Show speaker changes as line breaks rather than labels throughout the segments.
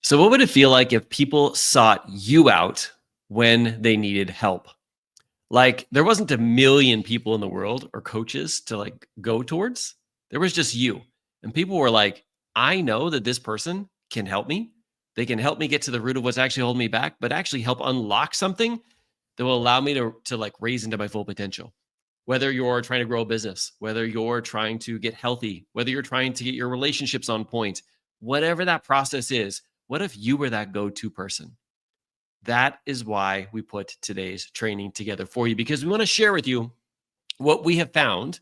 So what would it feel like if people sought you out when they needed help? Like there wasn't a million people in the world or coaches to like go towards. There was just you. And people were like, I know that this person can help me. They can help me get to the root of what's actually holding me back, but actually help unlock something that will allow me to like raise into my full potential. Whether you're trying to grow a business, whether you're trying to get healthy, whether you're trying to get your relationships on point, whatever that process is, what if you were that go-to person? That is why we put today's training together for you, because we want to share with you what we have found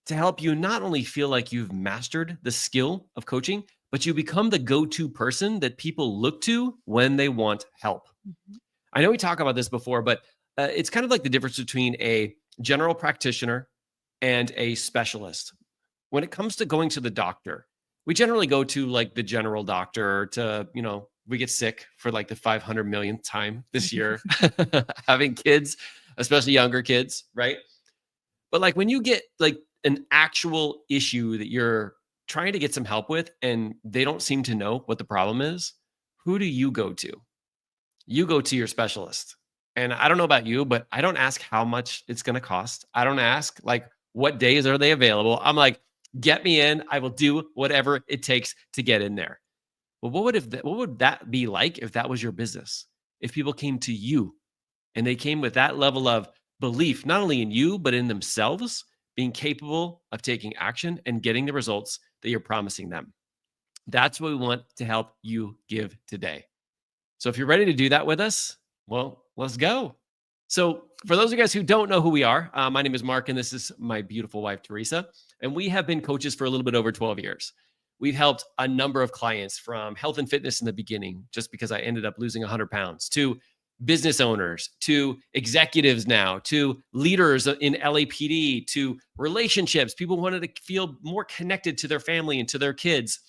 to help you not only feel like you've mastered the skill of coaching, but you become the go-to person that people look to when they want help.
Mhm.
I know we talked about this before, but it's kind of like the difference between a general practitioner and a specialist. When it comes to going to the doctor, we generally go to like the general doctor to, we get sick for like the 500 millionth time this year, having kids, especially younger kids, right? But like when you get like an actual issue that you're trying to get some help with and they don't seem to know what the problem is, who do you go to? You go to your specialist. And I don't know about you, but I don't ask how much it's going to cost. I don't ask like what days are they available. I'm like, get me in. I will do whatever it takes to get in there. Well, what would that be like if that was your business? If people came to you and they came with that level of belief, not only in you, but in themselves, being capable of taking action and getting the results that you're promising them. That's what we want to help you give today. So if you're ready to do that with us, well, let's go. So for those of you guys who don't know who we are, my name is Mark, and this is my beautiful wife, Teresa. And we have been coaches for a little bit over 12 years. We've helped a number of clients from health and fitness in the beginning, just because I ended up losing 100 pounds, to business owners, to executives now, to leaders in LAPD, to relationships. People wanted to feel more connected to their family and to their kids.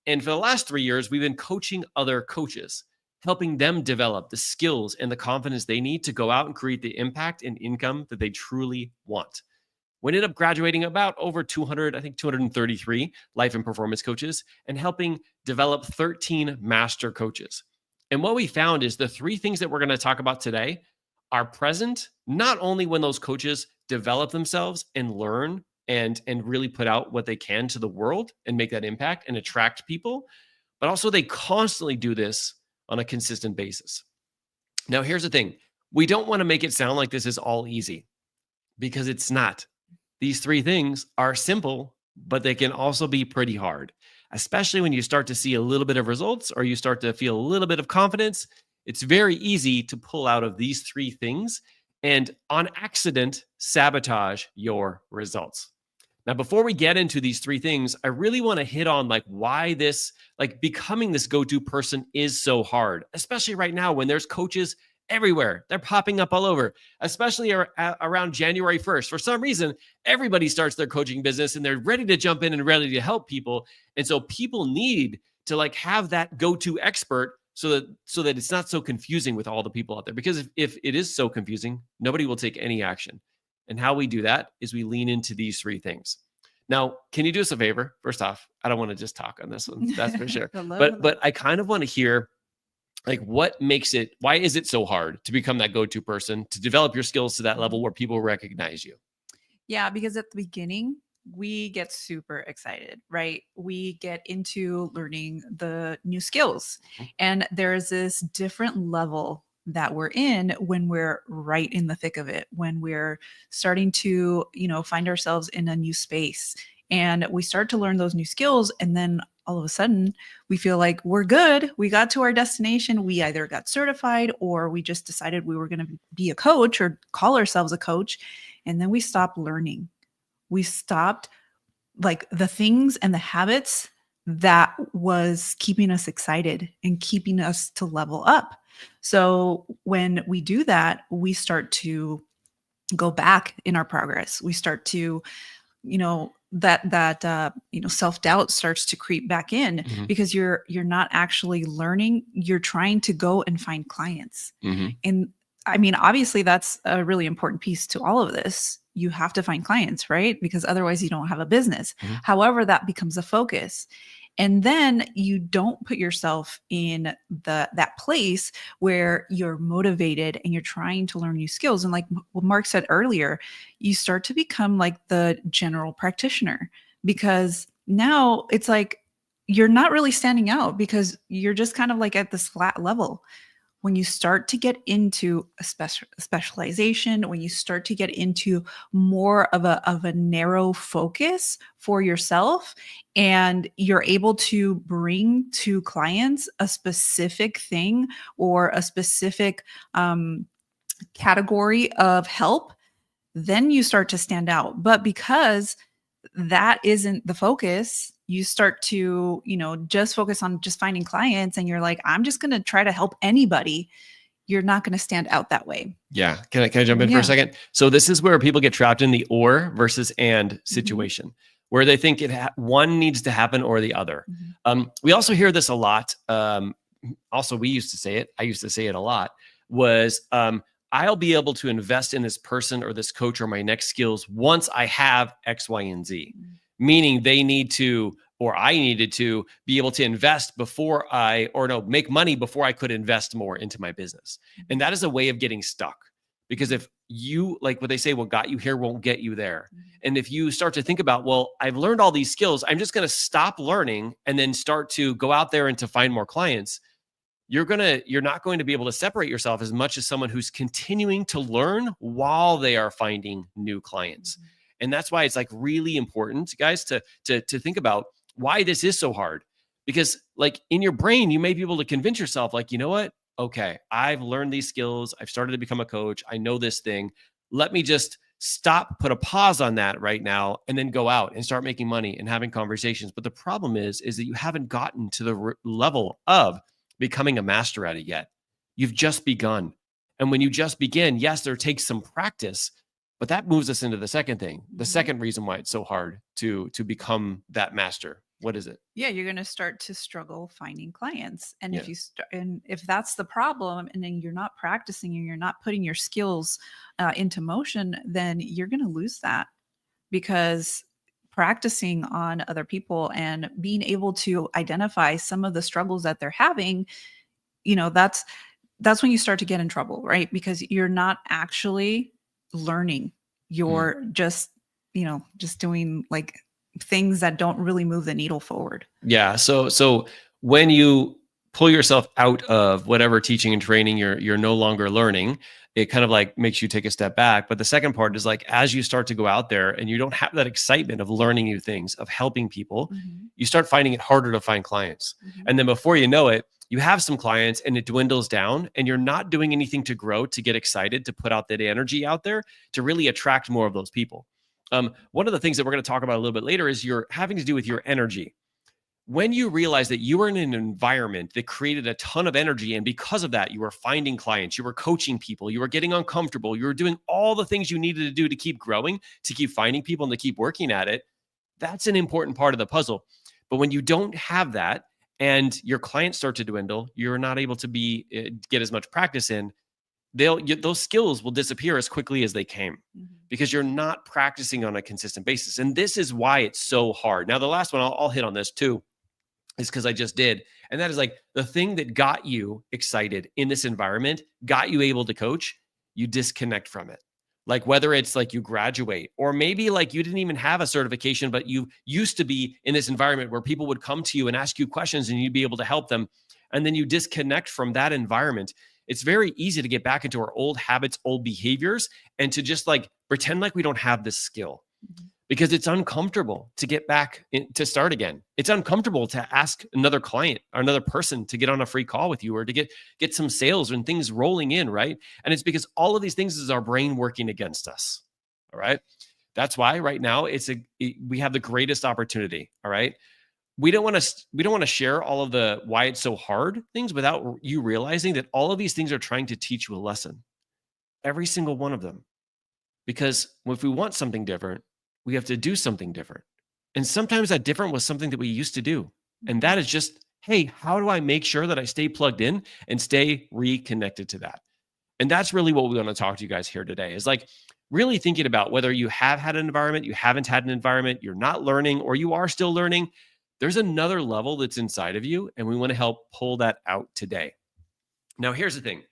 And for the last 3 years, we've been coaching other coaches, helping them develop the skills and the confidence they need to go out and create the impact and income that they truly want. We ended up graduating about over 200, I think 233 life and performance coaches, and helping develop 13 master coaches. And what we found is the three things that we're going to talk about today are present not only when those coaches develop themselves and learn and really put out what they can to the world and make that impact and attract people, but also they constantly do this on a consistent basis. Now, here's the thing. We don't want to make it sound like this is all easy, because it's not. These three things are simple, but they can also be pretty hard, especially when you start to see a little bit of results or you start to feel a little bit of confidence. It's very easy to pull out of these three things and on accident sabotage your results. Now, before we get into these three things, I really want to hit on like why this, like becoming this go-to person is so hard, especially right now when there's coaches everywhere. They're popping up all over, especially around January 1st. For some reason, everybody starts their coaching business and they're ready to jump in and ready to help people. And so people need to like have that go-to expert so that it's not so confusing with all the people out there. Because if it is so confusing, nobody will take any action. And how we do that is we lean into these three things. Now, can you do us a favor? First off, I don't want to just talk on this one. That's for sure. But I kind of want to hear like why is it so hard to become that go-to person, to develop your skills to that level where people recognize you?
Yeah, because at the beginning, we get super excited, right? We get into learning the new skills. And there's this different level that we're in when we're right in the thick of it, when we're starting to, find ourselves in a new space and we start to learn those new skills. And then all of a sudden we feel like we're good. We got to our destination. We either got certified or we just decided we were going to be a coach or call ourselves a coach. And then we stopped learning. We stopped like the things and the habits that was keeping us excited and keeping us to level up. So when we do that, we start to go back in our progress. We start to, self-doubt starts to creep back in because you're not actually learning. You're trying to go and find clients. And I mean, obviously that's a really important piece to all of this. You have to find clients, right? Because otherwise you don't have a business. However, that becomes a focus. And then you don't put yourself in that place where you're motivated and you're trying to learn new skills. And like what Mark said earlier, you start to become like the general practitioner, because now it's like you're not really standing out because you're just kind of like at this flat level. When you start to get into a specialization, when you start to get into more of a narrow focus for yourself, and you're able to bring to clients a specific thing or a specific category of help, then you start to stand out. But because that isn't the focus, you start to, just focus on just finding clients, and you're like, I'm just going to try to help anybody. You're not going to stand out that way.
Yeah. Can I jump in for a second? So this is where people get trapped in the or versus and situation, where they think one needs to happen or the other. We also hear this a lot. Also, we used to say it. I used to say it a lot. Was I'll be able to invest in this person or this coach or my next skills once I have X, Y, and Z. Meaning they need to, or I needed to be able to invest make money before I could invest more into my business. And that is a way of getting stuck. Because if you, like what they say, what got you here won't get you there. And if you start to think about, well, I've learned all these skills, I'm just going to stop learning and then start to go out there and to find more clients, you're not going to be able to separate yourself as much as someone who's continuing to learn while they are finding new clients. And that's why it's like really important, guys, to think about why this is so hard. Because like in your brain, you may be able to convince yourself like, you know what? Okay, I've learned these skills. I've started to become a coach. I know this thing. Let me just stop, put a pause on that right now, and then go out and start making money and having conversations. But the problem is that you haven't gotten to the level of becoming a master at it yet. You've just begun. And when you just begin, yes, there takes some practice, but that moves us into the second thing, the second reason why it's so hard to become that master. What is it?
Yeah, you're going to start to struggle finding clients. And if that's the problem, and then you're not practicing and you're not putting your skills into motion, then you're going to lose that. Because practicing on other people and being able to identify some of the struggles that they're having, that's when you start to get in trouble, right? Because you're not actually learning. You're just doing like things that don't really move the needle forward.
Yeah. So when you pull yourself out of whatever teaching and training you're no longer learning, it kind of like makes you take a step back. But the second part is like, as you start to go out there and you don't have that excitement of learning new things, of helping people, you start finding it harder to find clients. And then before you know it, you have some clients and it dwindles down and you're not doing anything to grow, to get excited, to put out that energy out there, to really attract more of those people. One of the things that we're going to talk about a little bit later is you're having to do with your energy. When you realize that you were in an environment that created a ton of energy, and because of that, you were finding clients, you were coaching people, you were getting uncomfortable, you were doing all the things you needed to do to keep growing, to keep finding people and to keep working at it, that's an important part of the puzzle. But when you don't have that and your clients start to dwindle, you're not able to get as much practice in, those skills will disappear as quickly as they came because you're not practicing on a consistent basis. And this is why it's so hard. Now, the last one, I'll hit on this too, is because I just did. And that is like the thing that got you excited in this environment, got you able to coach, you disconnect from it. Like whether it's like you graduate, or maybe like you didn't even have a certification, but you used to be in this environment where people would come to you and ask you questions and you'd be able to help them. And then you disconnect from that environment. It's very easy to get back into our old habits, old behaviors, and to just like pretend like we don't have this skill. Because it's uncomfortable to get back to start again. It's uncomfortable to ask another client or another person to get on a free call with you, or to get some sales and things rolling in, right? And it's because all of these things is our brain working against us, all right? That's why right now we have the greatest opportunity, all right? We don't want to share all of the why it's so hard things without you realizing that all of these things are trying to teach you a lesson, every single one of them. Because if we want something different, we have to do something different. And sometimes that different was something that we used to do. And that is just, hey, how do I make sure that I stay plugged in and stay reconnected to that? And that's really what we want to talk to you guys here today, is like really thinking about whether you have had an environment, you haven't had an environment, you're not learning, or you are still learning. there's another level that's inside of you, and we want to help pull that out today. Now, here's the thing.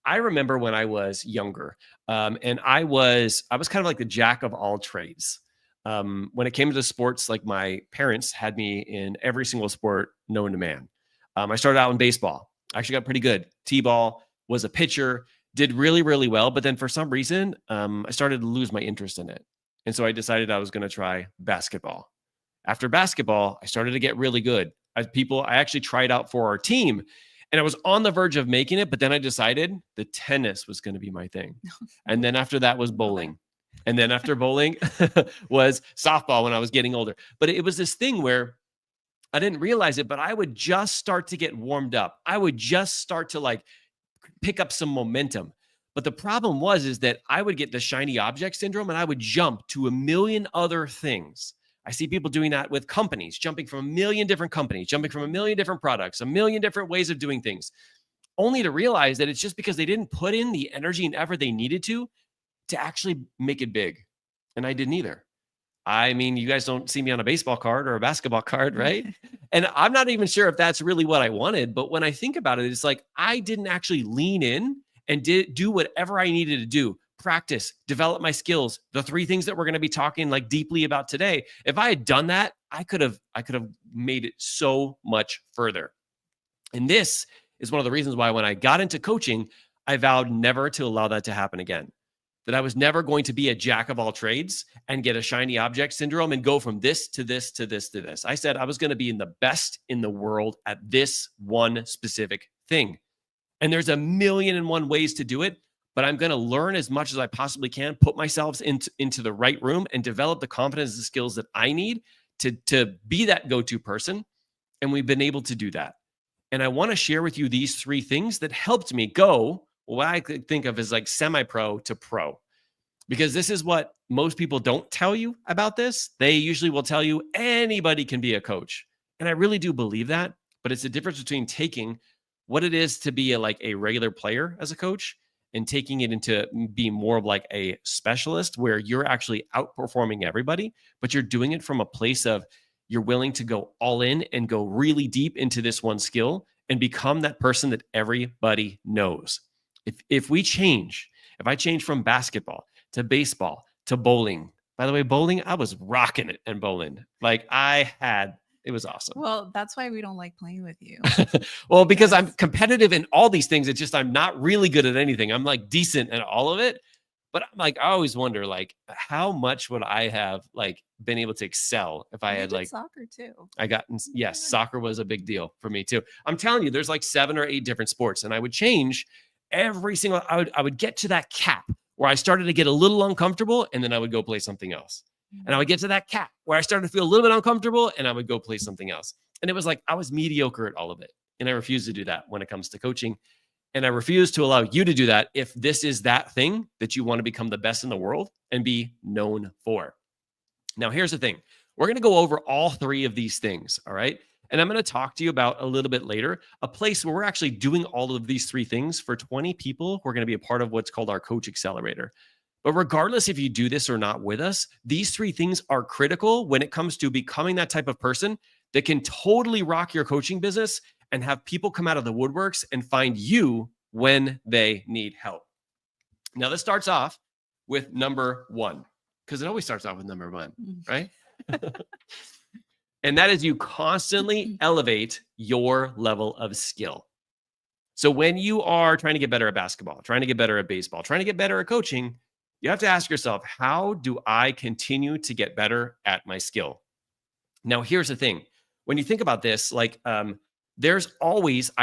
I remember when I was younger, and I was kind of like the jack of all trades. When it came to sports, like my parents had me in every single sport known to man. I started out in baseball. I actually got pretty good. T-ball, was a pitcher, did really, really well. But then for some reason, I started to lose my interest in it. And so I decided I was going to try basketball. After basketball, I started to get really good. I actually tried out for our team, and I was on the verge of making it, but then I decided the tennis was going to be my thing. And then after that was bowling. And then after bowling was softball when I was getting older. But it was this thing where I didn't realize it, but I would just start to get warmed up. I would just start to like pick up some momentum. But the problem is that I would get the shiny object syndrome and I would jump to a million other things. I see people doing that with companies, jumping from a million different companies, jumping from a million different products, a million different ways of doing things, only to realize that it's just because they didn't put in the energy and effort they needed to actually make it big. And I didn't either. I mean, you guys don't see me on a baseball card or a basketball card, right? And I'm not even sure if that's really what I wanted. But when I think about it, it's like I didn't actually lean in and do whatever I needed to do. Practice, develop my skills, the three things that we're going to be talking like deeply about today. If I had done that, I could have made it so much further. And this is one of the reasons why when I got into coaching, I vowed never to allow that to happen again. That I was never going to be a jack of all trades and get a shiny object syndrome and go from this to this to this to this. I said I was going to be in the best in the world at this one specific thing. And there's a million and one ways to do it, but I'm going to learn as much as I possibly can, put myself into the right room and develop the confidence and skills that I need to be that go-to person. And we've been able to do that. And I want to share with you these three things that helped me go what I could think of as like semi-pro to pro, because this is what most people don't tell you about this. They usually will tell you anybody can be a coach. And I really do believe that, but it's the difference between taking what it is to be a regular player as a coach and taking it into being more of like a specialist where you're actually outperforming everybody, but you're doing it from a place of you're willing to go all in and go really deep into this one skill and become that person that everybody knows. If I change from basketball to baseball to bowling, by the way, bowling, I was rocking it in bowling. It was awesome.
Well, that's why we don't like playing with you.
Well, because I'm competitive in all these things. It's just, I'm not really good at anything. I'm like decent at all of it. But I'm like, I always wonder, like, how much would I have like been able to excel if I had like
soccer too?
Yes, soccer was a big deal for me too. I'm telling you, there's like 7 or 8 different sports, and I would change every single. I would get to that cap where I started to get a little uncomfortable, and then I would go play something else. And I would get to that cap where I started to feel a little bit uncomfortable, and I would go play something else. And it was like I was mediocre at all of it, and I refuse to do that when it comes to coaching. And I refuse to allow you to do that if this is that thing that you want to become the best in the world and be known for. Now, here's the thing. We're going to go over all 3 of these things, all right? And I'm going to talk to you about a little bit later, a place where we're actually doing all of these 3 things for 20 people who are going to be a part of what's called our Coach Accelerator. But regardless if you do this or not with us, these 3 things are critical when it comes to becoming that type of person that can totally rock your coaching business and have people come out of the woodworks and find you when they need help. Now, this starts off with number 1, because it always starts off with number 1, right? And that is you constantly elevate your level of skill. So when you are trying to get better at basketball, trying to get better at baseball, trying to get better at coaching, you have to ask yourself, how do I continue to get better at my skill? Now, here's the thing. When you think about this, like, I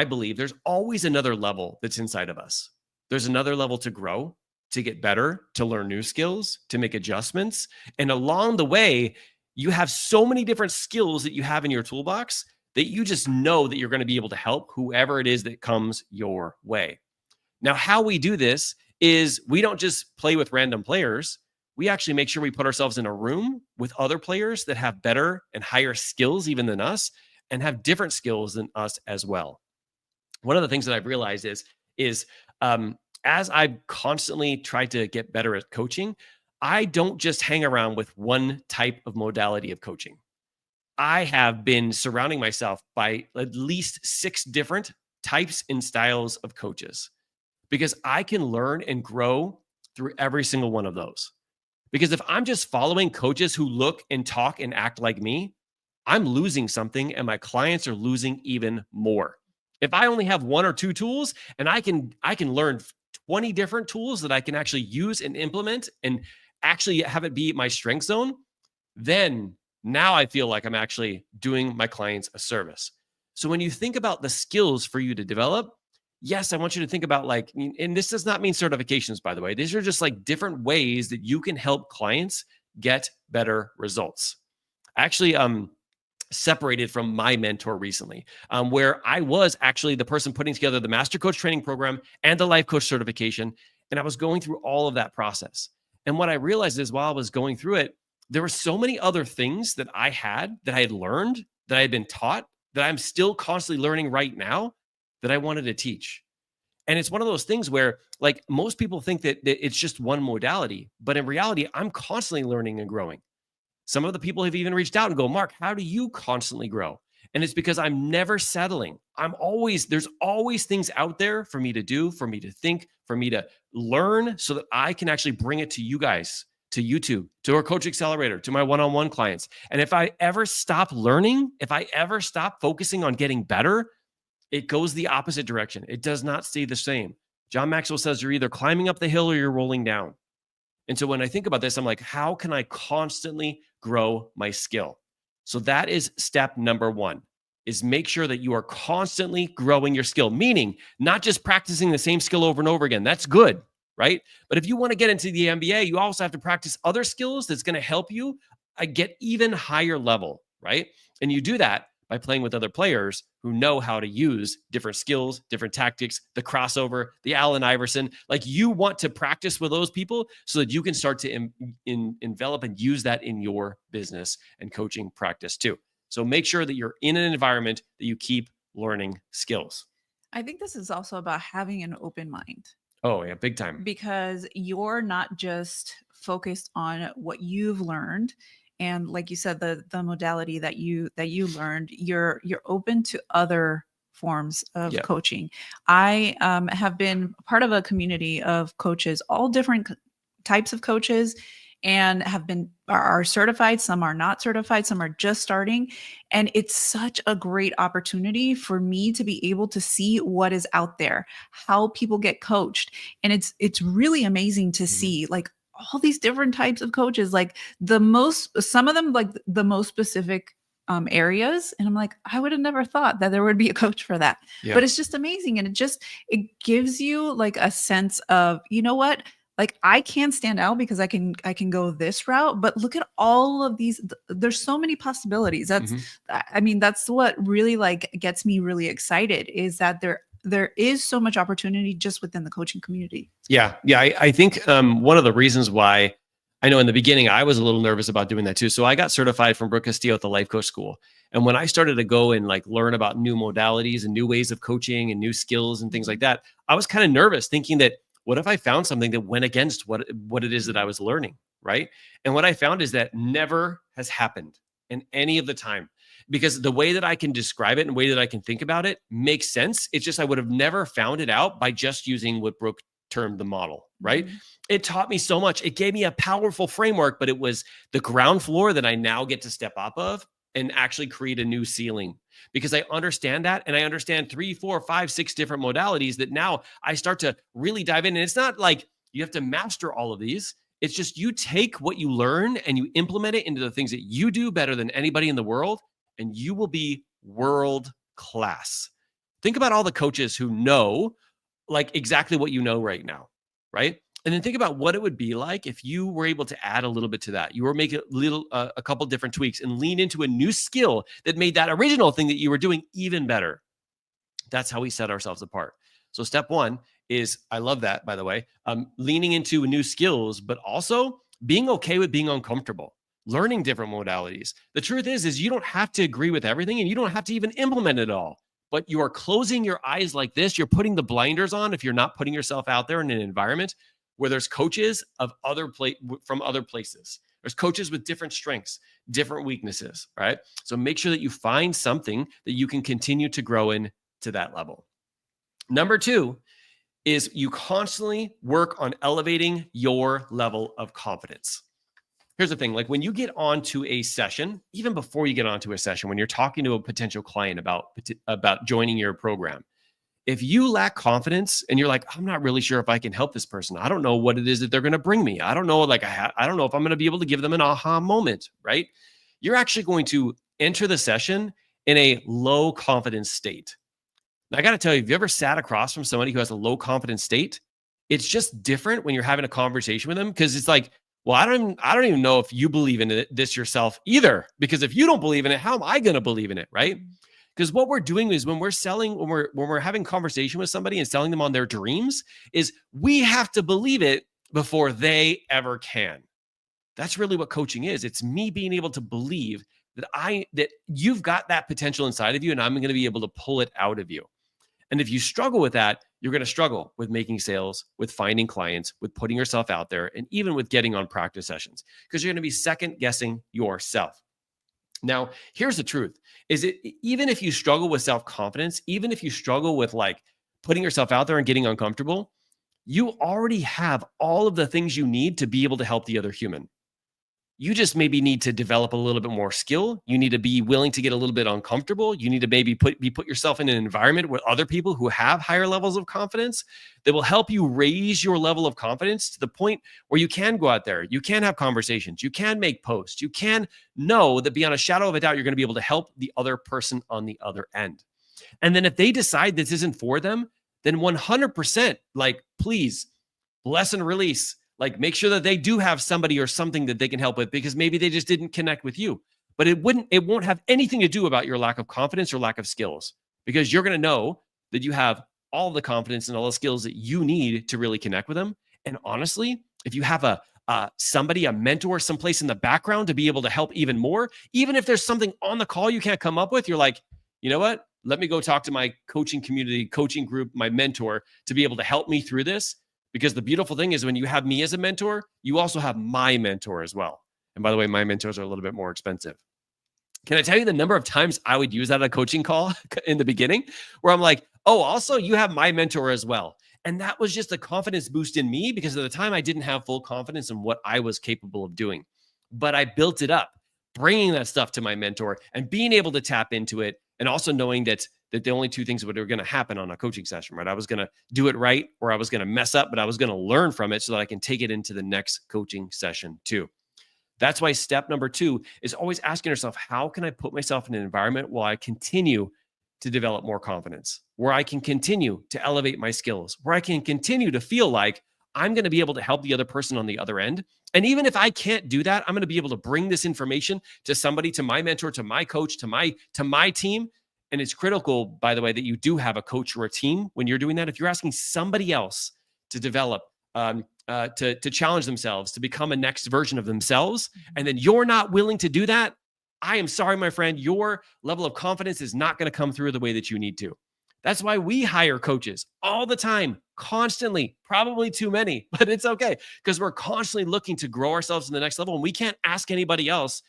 believe there's always another level that's inside of us. There's another level to grow, to get better, to learn new skills, to make adjustments. And along the way, you have so many different skills that you have in your toolbox that you just know that you're going to be able to help whoever it is that comes your way. Now, how we do this is we don't just play with random players. We actually make sure we put ourselves in a room with other players that have better and higher skills even than us and have different skills than us as well. One of the things that I've realized is as I've constantly tried to get better at coaching, I don't just hang around with one type of modality of coaching. I have been surrounding myself by at least 6 different types and styles of coaches because I can learn and grow through every single one of those. Because if I'm just following coaches who look and talk and act like me, I'm losing something and my clients are losing even more. If I only have 1 or 2 tools and I can learn 20 different tools that I can actually use and implement and actually have it be my strength zone, then now I feel like I'm actually doing my clients a service. So when you think about the skills for you to develop, yes, I want you to think about like, and this does not mean certifications, by the way. These are just like different ways that you can help clients get better results. Actually, separated from my mentor recently, where I was actually the person putting together the Master Coach Training Program and the Life Coach certification. And I was going through all of that process. And what I realized is while I was going through it, there were so many other things that I had learned, that I had been taught, that I'm still constantly learning right now that I wanted to teach. And it's one of those things where, like, most people think that it's just one modality, but in reality, I'm constantly learning and growing. Some of the people have even reached out and go, Mark, how do you constantly grow? And it's because I'm never settling. There's always things out there for me to do, for me to think, for me to learn so that I can actually bring it to you guys, to YouTube, to our Coach Accelerator, to my one-on-one clients. And if I ever stop learning, if I ever stop focusing on getting better, it goes the opposite direction. It does not stay the same. John Maxwell says you're either climbing up the hill or you're rolling down. And so when I think about this, I'm like, how can I constantly grow my skill? So that is step number 1, is make sure that you are constantly growing your skill, meaning not just practicing the same skill over and over again. That's good, right? But if you want to get into the MBA, you also have to practice other skills that's going to help you get even higher level, right? And you do that by playing with other players who know how to use different skills, different tactics, the crossover, the Allen Iverson. Like, you want to practice with those people so that you can start to envelop and use that in your business and coaching practice too. So make sure that you're in an environment that you keep learning skills.
I think this is also about having an open mind.
Oh yeah, big time.
Because you're not just focused on what you've learned, and like you said, the modality that you learned, you're open to other forms of coaching. I have been part of a community of coaches, all different types of coaches, and are certified. Some are not certified. Some are just starting. And it's such a great opportunity for me to be able to see what is out there, how people get coached. And it's really amazing to see, like, all these different types of coaches, like some of them, like the most specific areas. And I'm like, I would have never thought that there would be a coach for that. But it's just amazing. And it gives you like a sense of, you know what? Like, I can stand out because I can go this route, but look at all of these. There's so many possibilities. That's what really like gets me really excited, is that there is so much opportunity just within the coaching community.
Yeah. I think one of the reasons why, I know in the beginning, I was a little nervous about doing that too. So I got certified from Brooke Castillo at the Life Coach School. And when I started to go and like learn about new modalities and new ways of coaching and new skills and things like that, I was kind of nervous, thinking that, what if I found something that went against what it is that I was learning, right? And what I found is that never has happened in any of the time, because the way that I can describe it and the way that I can think about it makes sense. It's just I would have never found it out by just using what Brooke termed the model, right? It taught me so much. It gave me a powerful framework, but it was the ground floor that I now get to step up of and actually create a new ceiling, because I understand that. And I understand 3, 4, 5, 6 different modalities that now I start to really dive in. And it's not like you have to master all of these. It's just you take what you learn and you implement it into the things that you do better than anybody in the world, and you will be world class. Think about all the coaches who know like exactly what you know right now, right? And then think about what it would be like if you were able to add a little bit to that. You were making a couple different tweaks and lean into a new skill that made that original thing that you were doing even better. That's how we set ourselves apart. So step 1 is, I love that, by the way, leaning into new skills, but also being okay with being uncomfortable, learning different modalities. The truth is you don't have to agree with everything, and you don't have to even implement it all. But you are closing your eyes like this. You're putting the blinders on if you're not putting yourself out there in an environment where there's coaches of from other places, There's coaches with different strengths, different weaknesses, right? So make sure that you find something that you can continue to grow in to that level. Number 2 is you constantly work on elevating your level of confidence. Here's the thing, like when you get onto a session, even before you get onto a session, when you're talking to a potential client about joining your program, if you lack confidence and you're like, I'm not really sure if I can help this person. I don't know what it is that they're going to bring me. I don't know, like I don't know if I'm going to be able to give them an aha moment, right? You're actually going to enter the session in a low confidence state. Now, I got to tell you, if you ever sat across from somebody who has a low confidence state, it's just different when you're having a conversation with them, because it's like, well, I don't even know if you believe in this yourself either, because if you don't believe in it, how am I going to believe in it, right? Because what we're doing is when we're having conversation with somebody and selling them on their dreams, is we have to believe it before they ever can. That's really what coaching is. It's me being able to believe that you've got that potential inside of you, and I'm going to be able to pull it out of you. And if you struggle with that, you're going to struggle with making sales, with finding clients, with putting yourself out there, and even with getting on practice sessions, because you're going to be second guessing yourself. Now, here's the truth, is it even if you struggle with self-confidence, even if you struggle with like putting yourself out there and getting uncomfortable, you already have all of the things you need to be able to help the other human. You just maybe need to develop a little bit more skill. You need to be willing to get a little bit uncomfortable. You need to maybe put yourself in an environment with other people who have higher levels of confidence that will help you raise your level of confidence to the point where you can go out there, you can have conversations, you can make posts, you can know that beyond a shadow of a doubt, you're going to be able to help the other person on the other end. And then if they decide this isn't for them, then 100%, like, please bless and release. Like, make sure that they do have somebody or something that they can help with, because maybe they just didn't connect with you. But it won't have anything to do about your lack of confidence or lack of skills, because you're going to know that you have all the confidence and all the skills that you need to really connect with them. And honestly, if you have a mentor someplace in the background to be able to help even more, even if there's something on the call you can't come up with, you're like, you know what? Let me go talk to my coaching community, coaching group, my mentor, to be able to help me through this. Because the beautiful thing is when you have me as a mentor, you also have my mentor as well. And by the way, my mentors are a little bit more expensive. Can I tell you the number of times I would use that on a coaching call in the beginning, where I'm like, oh, also you have my mentor as well. And that was just a confidence boost in me, because at the time I didn't have full confidence in what I was capable of doing. But I built it up, bringing that stuff to my mentor and being able to tap into it, and also knowing that the only two things that were going to happen on a coaching session, right? I was going to do it right, or I was going to mess up, but I was going to learn from it so that I can take it into the next coaching session too. That's why step number 2 is always asking yourself, how can I put myself in an environment where I continue to develop more confidence, where I can continue to elevate my skills, where I can continue to feel like I'm going to be able to help the other person on the other end. And even if I can't do that, I'm going to be able to bring this information to somebody, to my mentor, to my coach, to my team. And it's critical, by the way, that you do have a coach or a team when you're doing that. If you're asking somebody else to develop, to challenge themselves, to become a next version of themselves, and then you're not willing to do that, I am sorry, my friend, your level of confidence is not going to come through the way that you need to. That's why we hire coaches all the time, constantly, probably too many, but it's okay, because we're constantly looking to grow ourselves to the next level. And we can't ask anybody else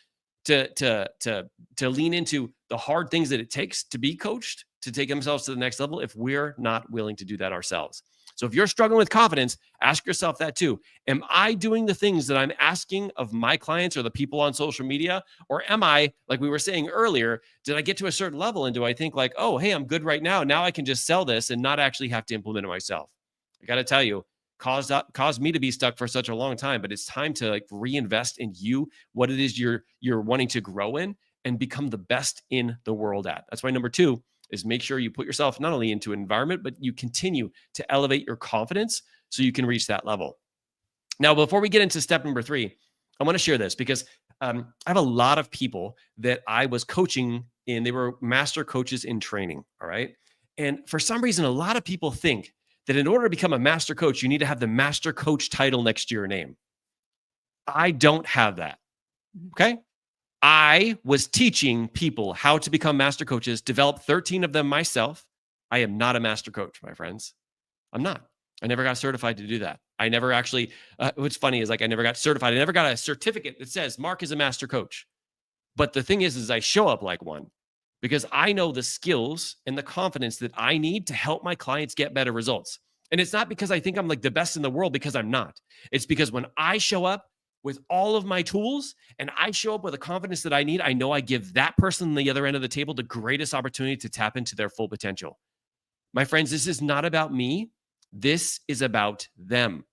to lean into the hard things that it takes to be coached, to take themselves to the next level, if we're not willing to do that ourselves. So if you're struggling with confidence, ask yourself that too. Am I doing the things that I'm asking of my clients or the people on social media? Or am I, like we were saying earlier, did I get to a certain level and do I think like, oh, hey, I'm good right now. Now I can just sell this and not actually have to implement it myself? I got to tell you, caused me to be stuck for such a long time, but it's time to like reinvest in you, what it is you're wanting to grow in and become the best in the world at. That's why number 2 is make sure you put yourself not only into an environment, but you continue to elevate your confidence so you can reach that level. Now, before we get into step number 3, I want to share this because I have a lot of people that I was coaching and they were master coaches in training. All right. And for some reason, a lot of people think that in order to become a master coach, you need to have the master coach title next to your name. I don't have that. Okay. I was teaching people how to become master coaches, developed 13 of them myself. I am not a master coach, my friends. I'm not. I never got certified to do that. I never actually, what's funny is like, I never got certified. I never got a certificate that says Mark is a master coach. But the thing is I show up like one because I know the skills and the confidence that I need to help my clients get better results. And it's not because I think I'm like the best in the world, because I'm not. It's because when I show up with all of my tools and I show up with the confidence that I need, I know I give that person on the other end of the table the greatest opportunity to tap into their full potential. My friends, this is not about me. This is about them.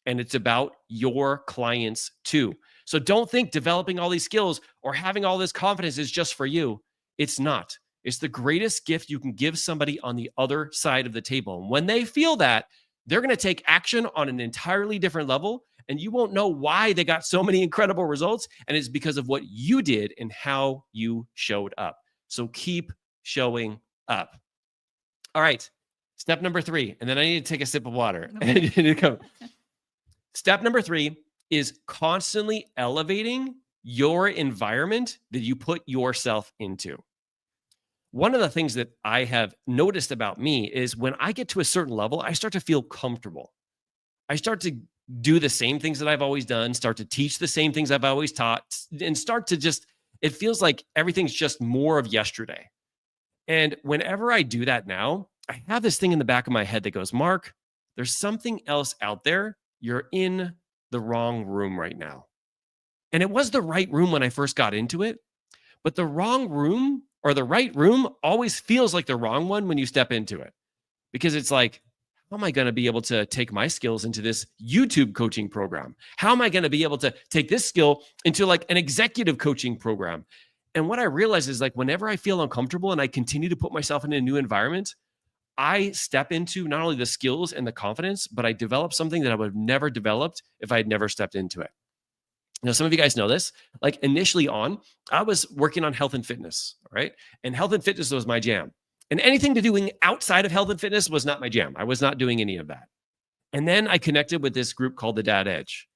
And it's about your clients too. So don't think developing all these skills or having all this confidence is just for you. It's not. It's the greatest gift you can give somebody on the other side of the table. And when they feel that, they're going to take action on an entirely different level. And you won't know why they got so many incredible results. And it's because of what you did and how you showed up. So keep showing up. All right. Step number 3. And then I need to take a sip of water. Step number 3 is constantly elevating your environment that you put yourself into. One of the things that I have noticed about me is when I get to a certain level, I start to feel comfortable. I start to do the same things that I've always done, start to teach the same things I've always taught, and start to just, it feels like everything's just more of yesterday. And whenever I do that now, I have this thing in the back of my head that goes, Mark, there's something else out there. You're in the wrong room right now. And it was the right room when I first got into it, but the wrong room or the right room always feels like the wrong one when you step into it, because it's like, how am I going to be able to take my skills into this YouTube coaching program? How am I going to be able to take this skill into like an executive coaching program? And what I realize is like, whenever I feel uncomfortable and I continue to put myself in a new environment, I step into not only the skills and the confidence, but I develop something that I would have never developed if I had never stepped into it. Now, some of you guys know this. Like initially on, I was working on health and fitness, right? And health and fitness was my jam. And anything to doing outside of health and fitness was not my jam. I was not doing any of that. And then I connected with this group called the Dad Edge.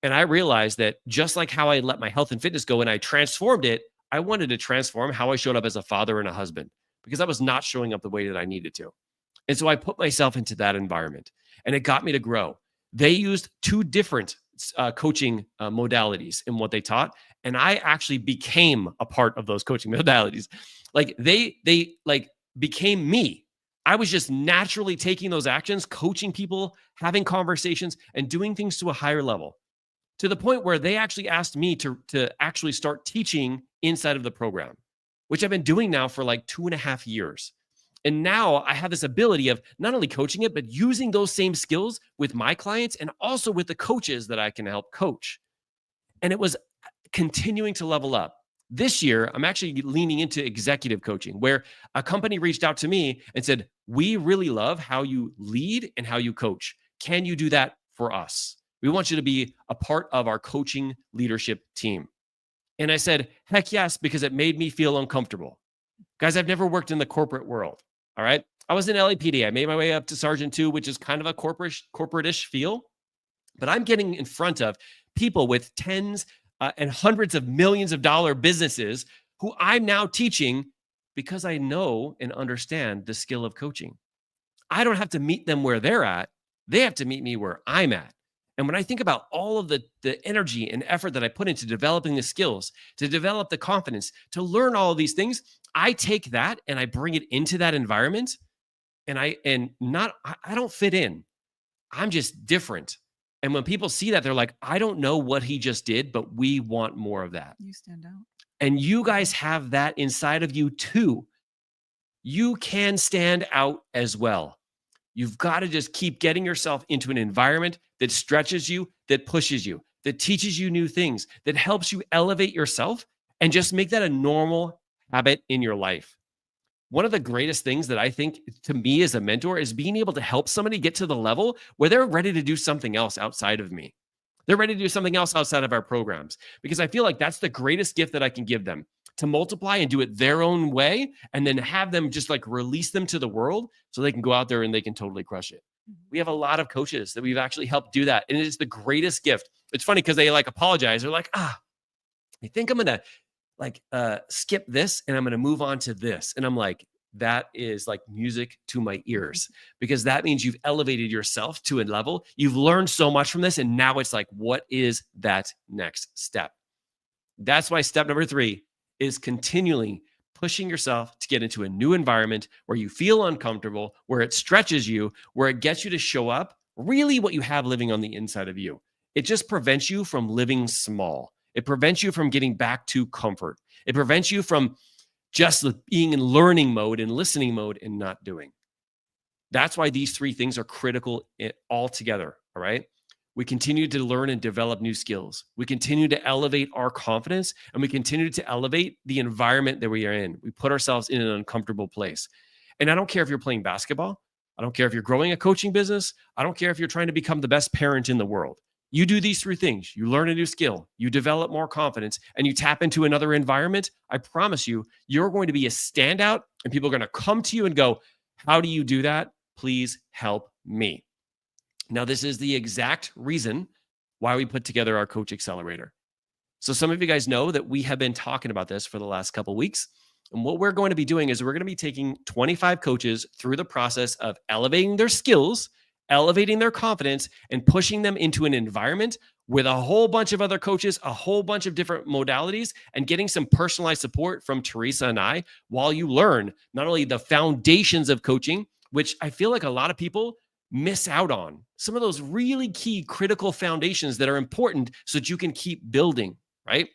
And I realized that just like how I let my health and fitness go and I transformed it, I wanted to transform how I showed up as a father and a husband, because I was not showing up the way that I needed to. And so I put myself into that environment and it got me to grow. They used 2 different coaching modalities in what they taught. And I actually became a part of those coaching modalities. Like they like became me. I was just naturally taking those actions, coaching people, having conversations, and doing things to a higher level, to the point where they actually asked me to actually start teaching inside of the program, which I've been doing now for like 2.5 years. And now I have this ability of not only coaching it, but using those same skills with my clients and also with the coaches that I can help coach. And it was continuing to level up. This year, I'm actually leaning into executive coaching, where a company reached out to me and said, we really love how you lead and how you coach. Can you do that for us? We want you to be a part of our coaching leadership team. And I said, heck yes, because it made me feel uncomfortable. Guys, I've never worked in the corporate world. All right. I was in LAPD. I made my way up to Sergeant 2, which is kind of a corporate-ish feel. But I'm getting in front of people with tens and hundreds of millions of dollar businesses who I'm now teaching because I know and understand the skill of coaching. I don't have to meet them where they're at. They have to meet me where I'm at. And when I think about all of the energy and effort that I put into developing the skills, to develop the confidence, to learn all of these things, I take that and I bring it into that environment, and I don't fit in. I'm just different. And when people see that, they're like, I don't know what he just did, but we want more of that.
You stand out.
And you guys have that inside of you too. You can stand out as well. You've got to just keep getting yourself into an environment that stretches you, that pushes you, that teaches you new things, that helps you elevate yourself, and just make that a normal habit in your life. One of the greatest things that I think to me as a mentor is being able to help somebody get to the level where they're ready to do something else outside of me. They're ready to do something else outside of our programs, because I feel like that's the greatest gift that I can give them, to multiply and do it their own way, and then have them just like release them to the world so they can go out there and they can totally crush it. We have a lot of coaches that we've actually helped do that. And it is the greatest gift. It's funny because they like apologize. They're like, I think I'm going to like skip this and I'm going to move on to this. And I'm like, that is like music to my ears, because that means you've elevated yourself to a level. You've learned so much from this. And now it's like, what is that next step? That's why step number 3 is continually pushing yourself to get into a new environment where you feel uncomfortable, where it stretches you, where it gets you to show up really what you have living on the inside of you. It just prevents you from living small. It prevents you from getting back to comfort. It prevents you from just being in learning mode and listening mode and not doing. That's why these 3 things are critical all together. All right. We continue to learn and develop new skills. We continue to elevate our confidence, and we continue to elevate the environment that we are in. We put ourselves in an uncomfortable place. And I don't care if you're playing basketball. I don't care if you're growing a coaching business. I don't care if you're trying to become the best parent in the world. You do these 3 things. You learn a new skill, you develop more confidence, and you tap into another environment. I promise you, you're going to be a standout, and people are going to come to you and go, how do you do that? Please help me. Now, this is the exact reason why we put together our Coach Accelerator. So some of you guys know that we have been talking about this for the last couple of weeks. And what we're going to be doing is we're going to be taking 25 coaches through the process of elevating their skills, elevating their confidence, and pushing them into an environment with a whole bunch of other coaches, a whole bunch of different modalities, and getting some personalized support from Teresa and I while you learn not only the foundations of coaching, which I feel like a lot of people miss out on, some of those really key critical foundations that are important so that you can keep building, right?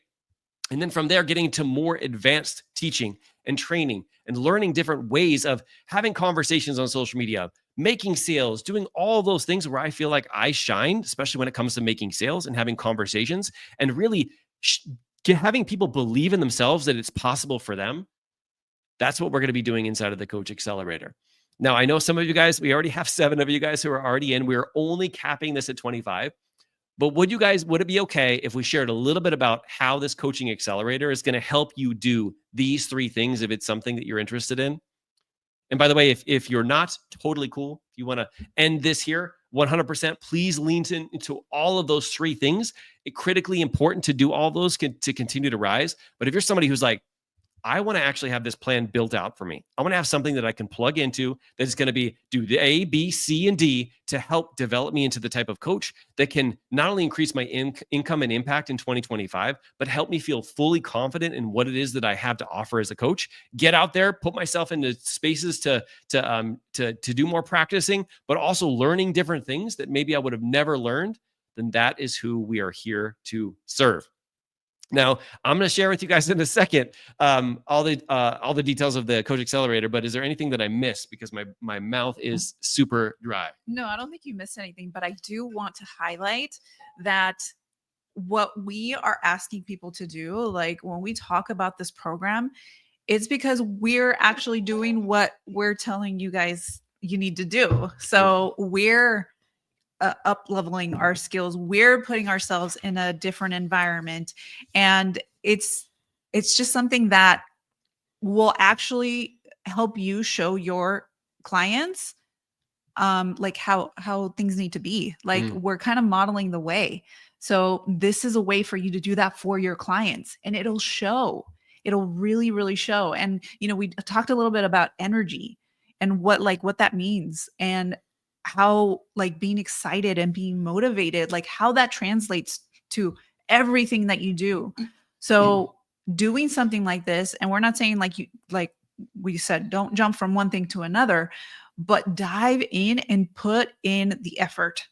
And then from there, getting to more advanced teaching and training and learning different ways of having conversations on social media, making sales, doing all those things where I feel like I shine, especially when it comes to making sales and having conversations and really having people believe in themselves that it's possible for them. That's what we're going to be doing inside of the Coach Accelerator. Now, I know some of you guys, we already have 7 of you guys who are already in. We're only capping this at 25. But would it be okay if we shared a little bit about how this Coaching Accelerator is going to help you do these 3 things if it's something that you're interested in? And by the way, if you're not, totally cool. If you want to end this here, 100%, please lean into all of those 3 things. It's critically important to do all those to continue to rise. But if you're somebody who's like, I want to actually have this plan built out for me. I want to have something that I can plug into that is going to do the A, B, C, and D to help develop me into the type of coach that can not only increase my income and impact in 2025, but help me feel fully confident in what it is that I have to offer as a coach. Get out there, put myself into spaces to do more practicing, but also learning different things that maybe I would have never learned. Then that is who we are here to serve. Now, I'm going to share with you guys in a second all the details of the Coach Accelerator, but is there anything that I missed? Because my mouth is super dry.
No, I don't think you missed anything, but I do want to highlight that what we are asking people to do, like when we talk about this program, it's because we're actually doing what we're telling you guys you need to do. So we're up-leveling our skills. We're putting ourselves in a different environment. And it's just something that will actually help you show your clients like how things need to be. Like we're kind of modeling the way. So this is a way for you to do that for your clients, and it'll show. It'll really, really show. And we talked a little bit about energy and what that means, and how being excited and being motivated, how that translates to everything that you do. So doing something like this, and we're not saying like we said, don't jump from one thing to another, but dive in and put in the effort.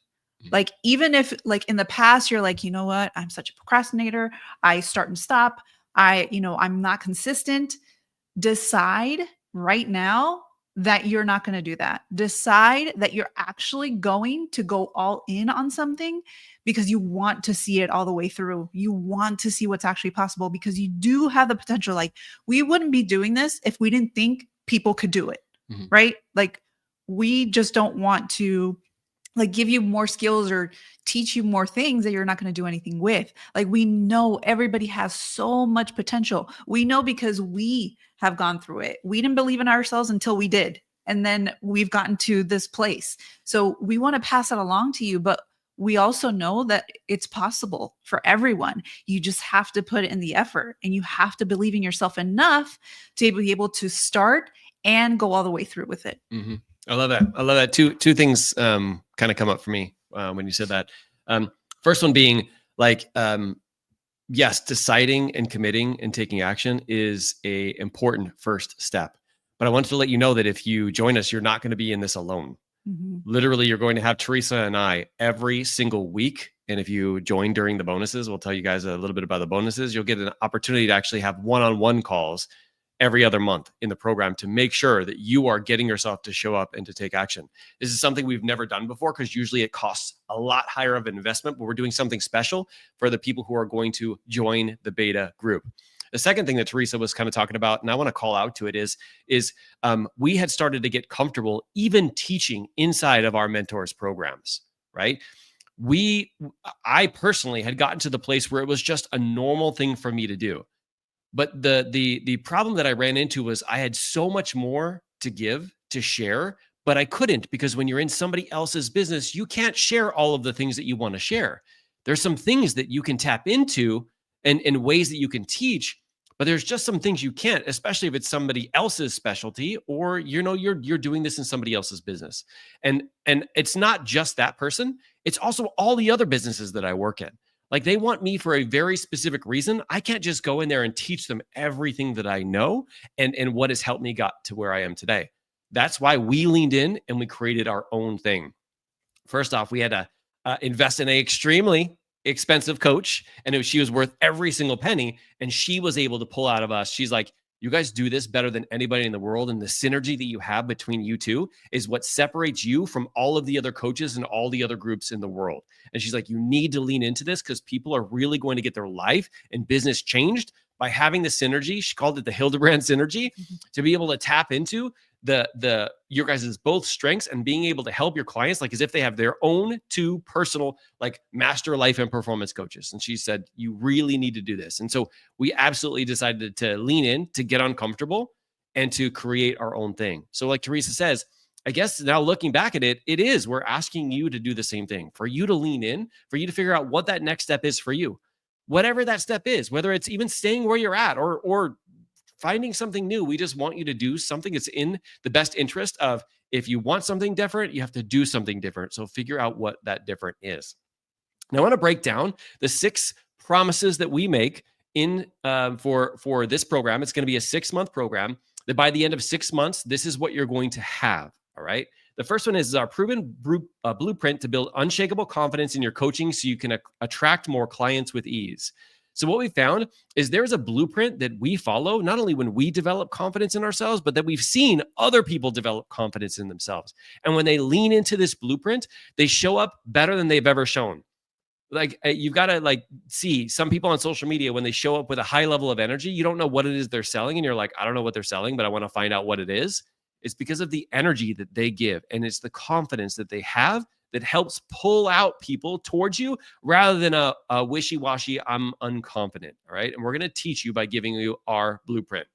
Like, even if in the past, you're like, you know what, I'm such a procrastinator. I start and stop. I'm not consistent. Decide right now that you're not going to do that. Decide that you're actually going to go all in on something because you want to see it all the way through. You want to see what's actually possible because you do have the potential. Like, we wouldn't be doing this if we didn't think people could do it, right? Like, we just don't want to give you more skills or teach you more things that you're not going to do anything with. Like, we know everybody has so much potential. We know because we have gone through it. We didn't believe in ourselves until we did. And then we've gotten to this place. So we want to pass it along to you, but we also know that it's possible for everyone. You just have to put in the effort, and you have to believe in yourself enough to be able to start and go all the way through with it.
Mm-hmm. I love that. I love that. Two things kind of come up for me when you said that. First one being like, yes, deciding and committing and taking action is a important first step. But I wanted to let you know that if you join us, you're not going to be in this alone.
Mm-hmm.
Literally, you're going to have Teresa and I every single week. And if you join during the bonuses, we'll tell you guys a little bit about the bonuses. You'll get an opportunity to actually have one-on-one calls every other month in the program to make sure that you are getting yourself to show up and to take action. This is something we've never done before because usually it costs a lot higher of an investment, but we're doing something special for the people who are going to join the beta group. The second thing that Teresa was kind of talking about, and I want to call out to it, is we had started to get comfortable even teaching inside of our mentors programs, right? I personally had gotten to the place where it was just a normal thing for me to do. But the problem that I ran into was I had so much more to give, to share, but I couldn't, because when you're in somebody else's business, you can't share all of the things that you want to share. There's some things that you can tap into and ways that you can teach, but there's just some things you can't, especially if it's somebody else's specialty, or you're doing this in somebody else's business. And it's not just that person, it's also all the other businesses that I work in. Like, they want me for a very specific reason. I can't just go in there and teach them everything that I know and what has helped me got to where I am today. That's why we leaned in and we created our own thing. First off, we had to invest in an extremely expensive coach, and she was worth every single penny. And she was able to pull out of us. She's like, you guys do this better than anybody in the world. And the synergy that you have between you two is what separates you from all of the other coaches and all the other groups in the world. And she's like, you need to lean into this because people are really going to get their life and business changed by having the synergy. She called it the Hildebrand synergy, to be able to tap into your guys' both strengths and being able to help your clients like as if they have their own two personal like master life and performance coaches. And she said, you really need to do this. And so we absolutely decided to lean in, to get uncomfortable, and to create our own thing. So like Teresa says, I guess now looking back at it, we're asking you to do the same thing, for you to lean in, for you to figure out what that next step is for you. Whatever that step is, whether it's even staying where you're at or finding something new. We just want you to do something that's in the best interest of, if you want something different, you have to do something different. So figure out what that different is. Now I want to break down the 6 promises that we make in for this program. It's going to be a 6-month program that by the end of 6 months, this is what you're going to have. All right. The first one is our proven blueprint to build unshakable confidence in your coaching so you can attract more clients with ease. So what we found is there's a blueprint that we follow, not only when we develop confidence in ourselves, but that we've seen other people develop confidence in themselves. And when they lean into this blueprint, they show up better than they've ever shown. Like, you've got to like see some people on social media, when they show up with a high level of energy, you don't know what it is they're selling. And you're like, I don't know what they're selling, but I want to find out what it is. It's because of the energy that they give. And it's the confidence that they have that helps pull out people towards you, rather than a wishy-washy, I'm unconfident. All right. And we're going to teach you by giving you our blueprint.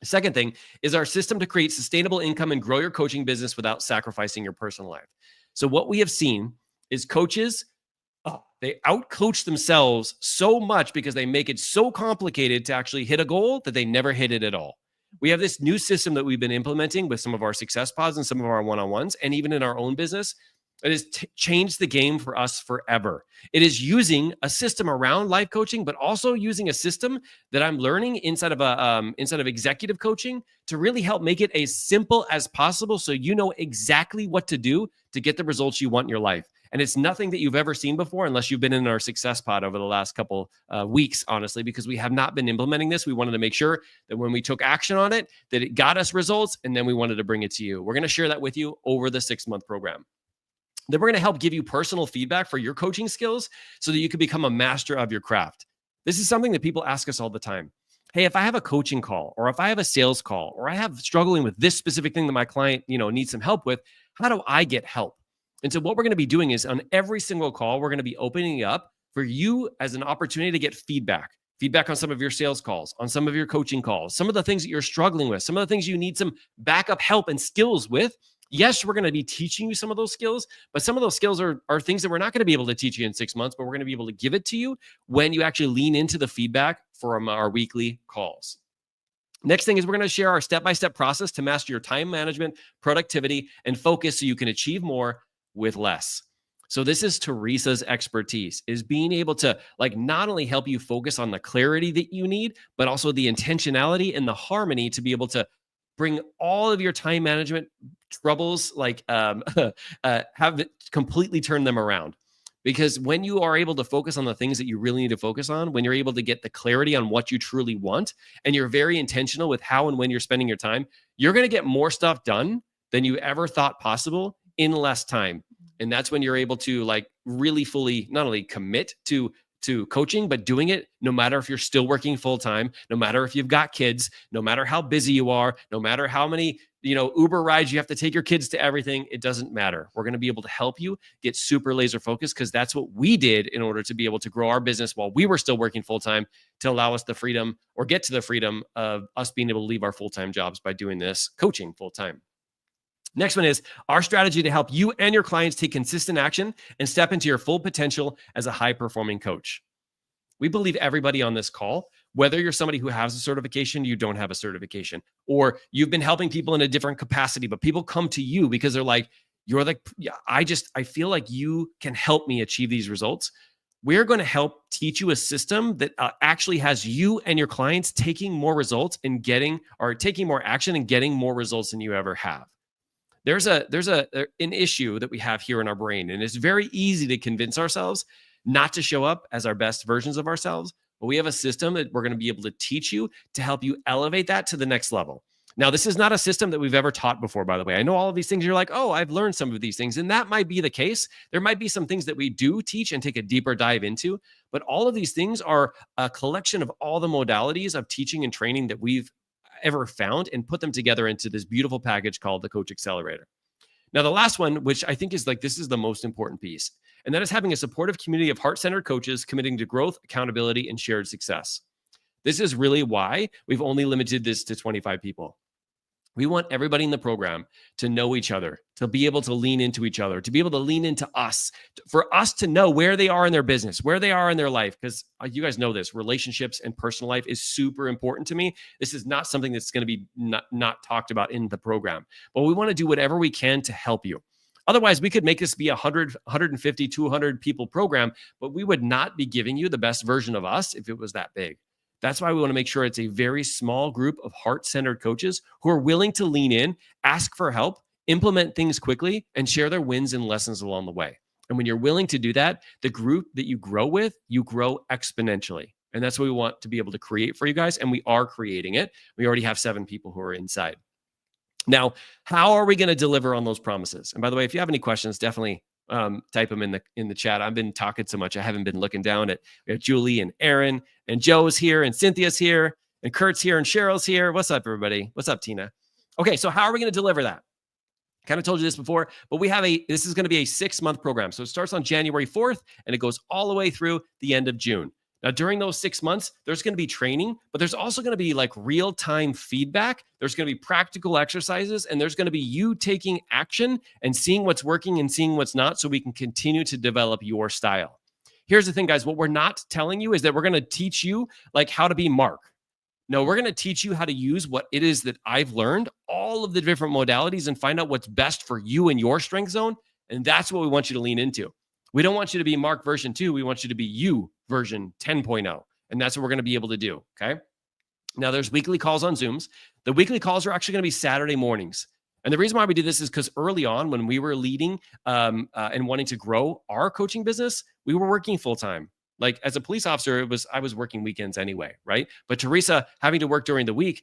The second thing is our system to create sustainable income and grow your coaching business without sacrificing your personal life. So what we have seen is coaches, they outcoach themselves so much because they make it so complicated to actually hit a goal that they never hit it at all. We have this new system that we've been implementing with some of our success pods and some of our one-on-ones, and even in our own business. It has changed the game for us forever. It is using a system around life coaching, but also using a system that I'm learning inside of executive coaching to really help make it as simple as possible, so you know exactly what to do to get the results you want in your life. And it's nothing that you've ever seen before, unless you've been in our success pod over the last couple weeks, honestly, because we have not been implementing this. We wanted to make sure that when we took action on it, that it got us results, and then we wanted to bring it to you. We're going to share that with you over the 6-month program. Then we're going to help give you personal feedback for your coaching skills so that you can become a master of your craft. This is something that people ask us all the time. Hey, if I have a coaching call, or if I have a sales call, or I have struggling with this specific thing that my client, needs some help with, how do I get help? And so what we're going to be doing is, on every single call, we're going to be opening up for you as an opportunity to get feedback on some of your sales calls, on some of your coaching calls, some of the things that you're struggling with, some of the things you need some backup help and skills with. Yes, we're going to be teaching you some of those skills, but some of those skills are things that we're not going to be able to teach you in 6 months, but we're going to be able to give it to you when you actually lean into the feedback from our weekly calls. Next thing is we're going to share our step-by-step process to master your time management, productivity, and focus so you can achieve more with less. So this is Teresa's expertise, is being able to like not only help you focus on the clarity that you need, but also the intentionality and the harmony to be able to bring all of your time management troubles, like have it completely turn them around. Because when you are able to focus on the things that you really need to focus on, when you're able to get the clarity on what you truly want, and you're very intentional with how and when you're spending your time, you're going to get more stuff done than you ever thought possible in less time. And that's when you're able to like really fully not only commit to coaching, but doing it no matter if you're still working full time, no matter if you've got kids, no matter how busy you are, no matter how many Uber rides you have to take your kids to, everything, it doesn't matter. We're going to be able to help you get super laser focused, because that's what we did in order to be able to grow our business while we were still working full time, to allow us the freedom, or get to the freedom of us being able to leave our full time jobs by doing this coaching full time. Next one is our strategy to help you and your clients take consistent action and step into your full potential as a high-performing coach. We believe everybody on this call, whether you're somebody who has a certification, you don't have a certification, or you've been helping people in a different capacity, but people come to you because they're like, you're like, yeah, I feel like you can help me achieve these results. We're going to help teach you a system that actually has you and your clients taking more results and taking more action and getting more results than you ever have. There's an issue that we have here in our brain, and it's very easy to convince ourselves not to show up as our best versions of ourselves. But we have a system that we're going to be able to teach you to help you elevate that to the next level. Now, this is not a system that we've ever taught before, by the way. I know all of these things. You're like, oh, I've learned some of these things. And that might be the case. There might be some things that we do teach and take a deeper dive into. But all of these things are a collection of all the modalities of teaching and training that we've ever found, and put them together into this beautiful package called the Coach Accelerator. Now, the last one, which I think is this is the most important piece, and that is having a supportive community of heart-centered coaches committing to growth, accountability, and shared success. This is really why we've only limited this to 25 people. We want everybody in the program to know each other, to be able to lean into each other, to be able to lean into us, for us to know where they are in their business, where they are in their life. Because you guys know this, relationships and personal life is super important to me. This is not something that's going to be not talked about in the program, but we want to do whatever we can to help you. Otherwise, we could make this be 100, 150, 200 people program, but we would not be giving you the best version of us if it was that big. That's why we want to make sure it's a very small group of heart-centered coaches who are willing to lean in, ask for help, implement things quickly, and share their wins and lessons along the way. And when you're willing to do that, the group that you grow with, you grow exponentially. And that's what we want to be able to create for you guys. And we are creating it. We already have 7 people who are inside. Now, how are we going to deliver on those promises? And by the way, if you have any questions, definitely type them in the chat. I've been talking so much, I haven't been looking down at. We have Julie and Aaron, and Joe's here, and Cynthia's here, and Kurt's here, and Cheryl's here. What's up, everybody? What's up, Tina? Okay, so how are we going to deliver that? Kind of told you this before, but this is going to be a 6-month program. So it starts on January 4th, and it goes all the way through the end of June. Now, during those 6 months, there's going to be training, but there's also going to be like real-time feedback. There's going to be practical exercises, and there's going to be you taking action and seeing what's working and seeing what's not, so we can continue to develop your style. Here's the thing, guys. What we're not telling you is that we're going to teach you like how to be Mark. No, we're going to teach you how to use what it is that I've learned, all of the different modalities, and find out what's best for you and your strength zone. And that's what we want you to lean into. We don't want you to be Mark version 2. We want you to be you version 10.0. And that's what we're going to be able to do. Okay. Now, there's weekly calls on Zooms. The weekly calls are actually going to be Saturday mornings. And the reason why we do this is because early on, when we were leading and wanting to grow our coaching business, we were working full time. Like as a police officer, I was working weekends anyway, right? But Teresa having to work during the week,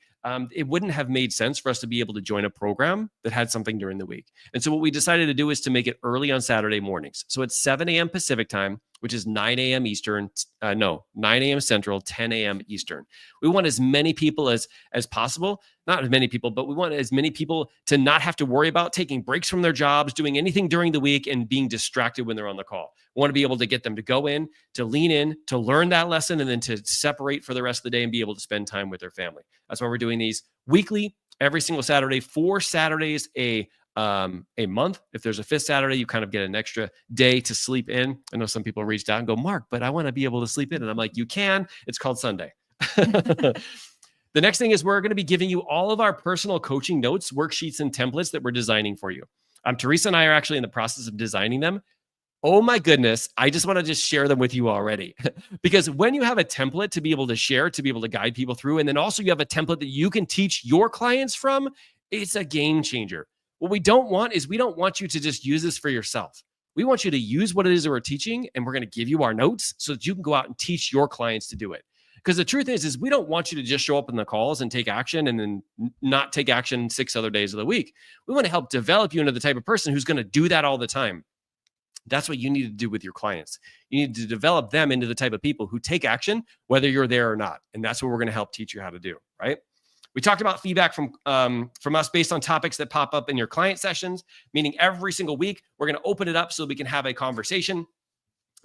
it wouldn't have made sense for us to be able to join a program that had something during the week. And so what we decided to do is to make it early on Saturday mornings. So it's 7 a.m. Pacific time, which is 9 a.m. Eastern. 9 a.m. Central, 10 a.m. Eastern. We want as many people as possible. Not as many people, but we want as many people to not have to worry about taking breaks from their jobs, doing anything during the week, and being distracted when they're on the call. We want to be able to get them to go in, to lean in, to learn that lesson, and then to separate for the rest of the day and be able to spend time with their family. That's why we're doing these weekly, every single Saturday, 4 Saturdays a month. If there's a 5th Saturday, you kind of get an extra day to sleep in. I know some people reached out and go, Mark, but I want to be able to sleep in. And I'm like, you can. It's called Sunday. The next thing is we're going to be giving you all of our personal coaching notes, worksheets, and templates that we're designing for you. Teresa and I are actually in the process of designing them. Oh my goodness, I just want to just share them with you already. Because when you have a template to be able to share, to be able to guide people through, and then also you have a template that you can teach your clients from, it's a game changer. What we don't want is we don't want you to just use this for yourself. We want you to use what it is that we're teaching, and we're going to give you our notes so that you can go out and teach your clients to do it. Because the truth is we don't want you to just show up in the calls and take action and then not take action 6 other days of the week. We want to help develop you into the type of person who's going to do that all the time. That's what you need to do with your clients. You need to develop them into the type of people who take action, whether you're there or not. And that's what we're going to help teach you how to do, right? We talked about feedback from us based on topics that pop up in your client sessions, meaning every single week, we're going to open it up so we can have a conversation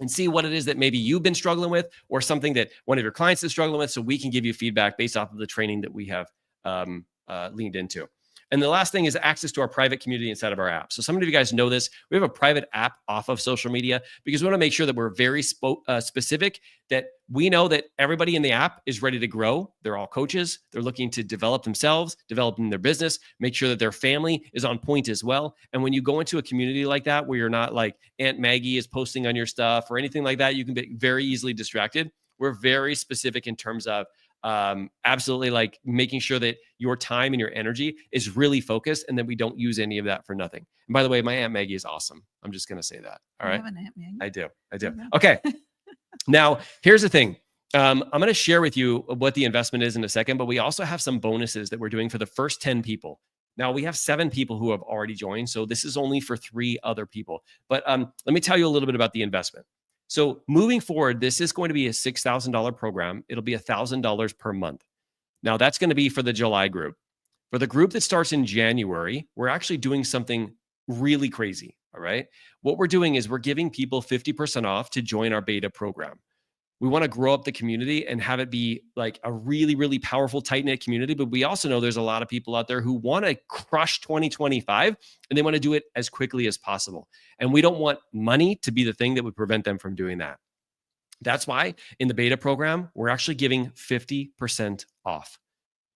and see what it is that maybe you've been struggling with or something that one of your clients is struggling with, so we can give you feedback based off of the training that we have leaned into. And the last thing is access to our private community inside of our app. So some of you guys know this. We have a private app off of social media because we want to make sure that we're very specific, that we know that everybody in the app is ready to grow. They're all coaches. They're looking to develop themselves, developing their business, make sure that their family is on point as well. And when you go into a community like that, where you're not like Aunt Maggie is posting on your stuff or anything like that, you can be very easily distracted. We're very specific in terms of absolutely like making sure that your time and your energy is really focused and that we don't use any of that for nothing. And by the way, my Aunt Maggie is awesome. I'm just going to say that. All right.
You have an Aunt Maggie?
I do. Okay. Now, here's the thing. I'm going to share with you what the investment is in a second, but we also have some bonuses that we're doing for the first 10 people. Now, we have 7 people who have already joined, so this is only for 3 other people. But let me tell you a little bit about the investment. So moving forward, this is going to be a $6,000 program. It'll be $1,000 per month. Now, that's going to be for the July group. For the group that starts in January, we're actually doing something really crazy, all right? What we're doing is we're giving people 50% off to join our beta program. We want to grow up the community and have it be like a really, really powerful, tight-knit community. But we also know there's a lot of people out there who want to crush 2025 and they want to do it as quickly as possible. And we don't want money to be the thing that would prevent them from doing that. That's why in the beta program, we're actually giving 50% off.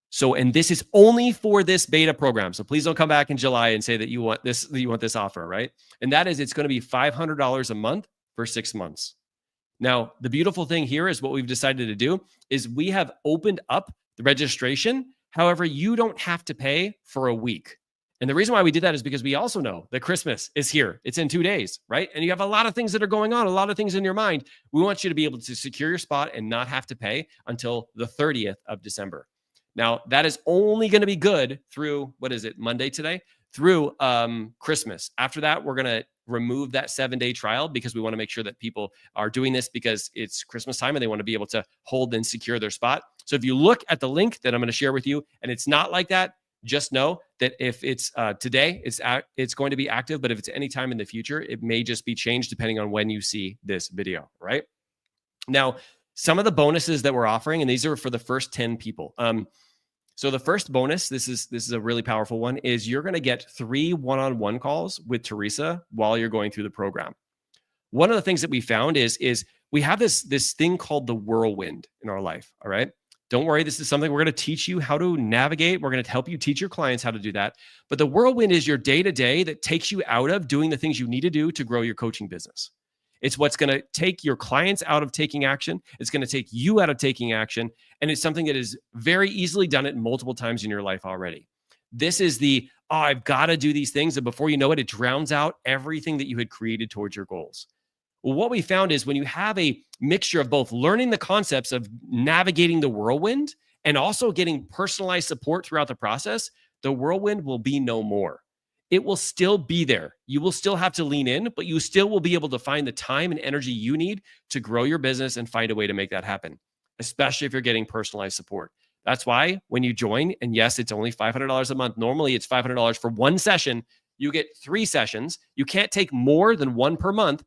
So, and this is only for this beta program. So please don't come back in July and say that you want this offer, right? And that is, it's going to be $500 a month for 6 months. Now, the beautiful thing here is what we've decided to do is we have opened up the registration. However, you don't have to pay for a week. And the reason why we did that is because we also know that Christmas is here. It's in 2 days, right? And you have a lot of things that are going on, a lot of things in your mind. We want you to be able to secure your spot and not have to pay until the 30th of December. Now, that is only going to be good through, what is it, Monday today? Through Christmas. After that, we're going to remove that 7-day trial because we want to make sure that people are doing this because it's Christmas time and they want to be able to hold and secure their spot. So if you look at the link that I'm going to share with you and it's not like that, just know that if it's today, it's going to be active, but if it's any time in the future, it may just be changed depending on when you see this video, right? Now, some of the bonuses that we're offering, and these are for the first 10 people. So the first bonus, this is a really powerful one, is you're going to get 3 one-on-one calls with Teresa while you're going through the program. One of the things that we found is we have this thing called the whirlwind in our life, all right? Don't worry, this is something we're going to teach you how to navigate. We're going to help you teach your clients how to do that. But the whirlwind is your day-to-day that takes you out of doing the things you need to do to grow your coaching business. It's what's going to take your clients out of taking action. It's going to take you out of taking action. And it's something that is very easily done it multiple times in your life already. This is I've got to do these things. And before you know it, it drowns out everything that you had created towards your goals. Well, what we found is when you have a mixture of both learning the concepts of navigating the whirlwind and also getting personalized support throughout the process, the whirlwind will be no more. It will still be there. You will still have to lean in, but you still will be able to find the time and energy you need to grow your business and find a way to make that happen, especially if you're getting personalized support. That's why when you join, and yes, it's only $500 a month. Normally it's $500 for 1 session. You get 3 sessions. You can't take more than 1 per month,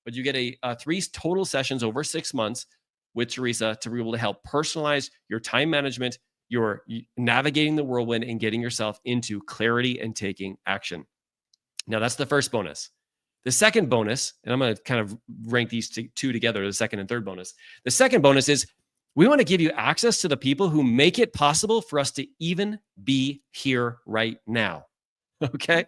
but you get 3 total sessions over 6 months with Teresa to be able to help personalize your time management, you're navigating the whirlwind and getting yourself into clarity and taking action. Now, that's the first bonus. The second bonus, and I'm going to kind of rank these two together, the second and third bonus. The second bonus is We want to give you access to the people who make it possible for us to even be here right now. Okay.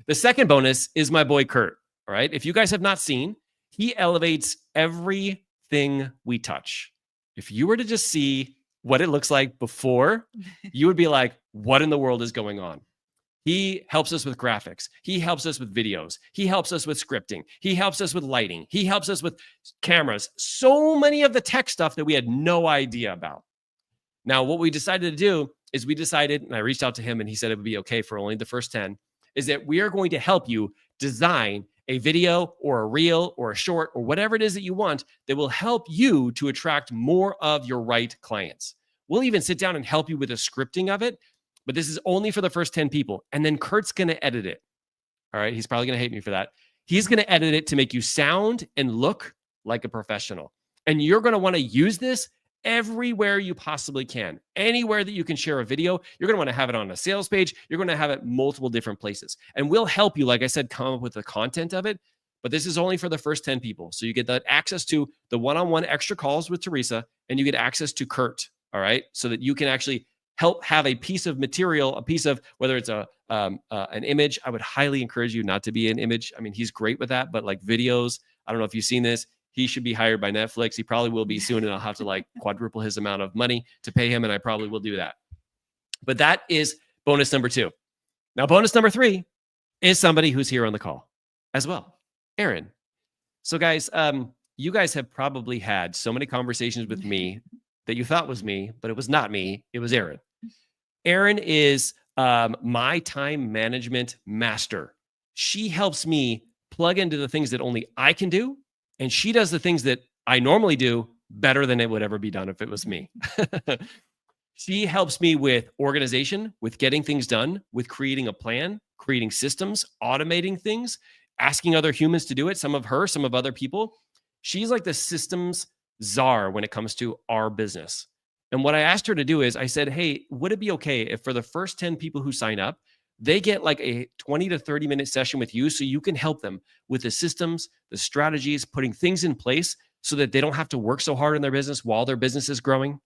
The second bonus is my boy Kurt. All right. If you guys have not seen, he elevates everything we touch. If you were to just see what it looks like before, you would be like, what in the world is going on? He helps us with graphics. He helps us with videos. He helps us with scripting. He helps us with lighting. He helps us with cameras. So many of the tech stuff that we had no idea about. Now, what we decided to do is and I reached out to him and he said it would be okay for only the first 10, is that we are going to help you design a video or a reel or a short or whatever it is that you want that will help you to attract more of your right clients. We'll even sit down and help you with the scripting of it, but this is only for the first 10 people. And then Kurt's going to edit it. All right. He's probably going to hate me for that. He's going to edit it to make you sound and look like a professional. And you're going to want to use this everywhere you possibly can. Anywhere that you can share a video, you're going to want to have it on a sales page. You're going to have it multiple different places. And we'll help you, like I said, come up with the content of it. But this is only for the first 10 people. So you get that access to the one-on-one extra calls with Teresa, and you get access to Kurt. All right. So that you can actually help have a piece of material, a piece of, whether it's an image. I would highly encourage you not to be an image. I mean, he's great with that, but like videos, I don't know if you've seen this. He should be hired by Netflix. He probably will be soon, and I'll have to like quadruple his amount of money to pay him, and I probably will do that. But that is bonus number 2. Now, bonus number 3 is somebody who's here on the call as well, Aaron. So guys, you guys have probably had so many conversations with me that you thought was me, but it was not me. It was Aaron. Aaron is my time management master. She helps me plug into the things that only I can do. And she does the things that I normally do better than it would ever be done if it was me. She helps me with organization, with getting things done, with creating a plan, creating systems, automating things, asking other humans to do it. Some of other people. She's like the systems czar when it comes to our business. And what I asked her to do is I said, hey, would it be okay if for the first 10 people who sign up, they get like a 20 to 30 minute session with you so you can help them with the systems, the strategies, putting things in place so that they don't have to work so hard in their business while their business is growing.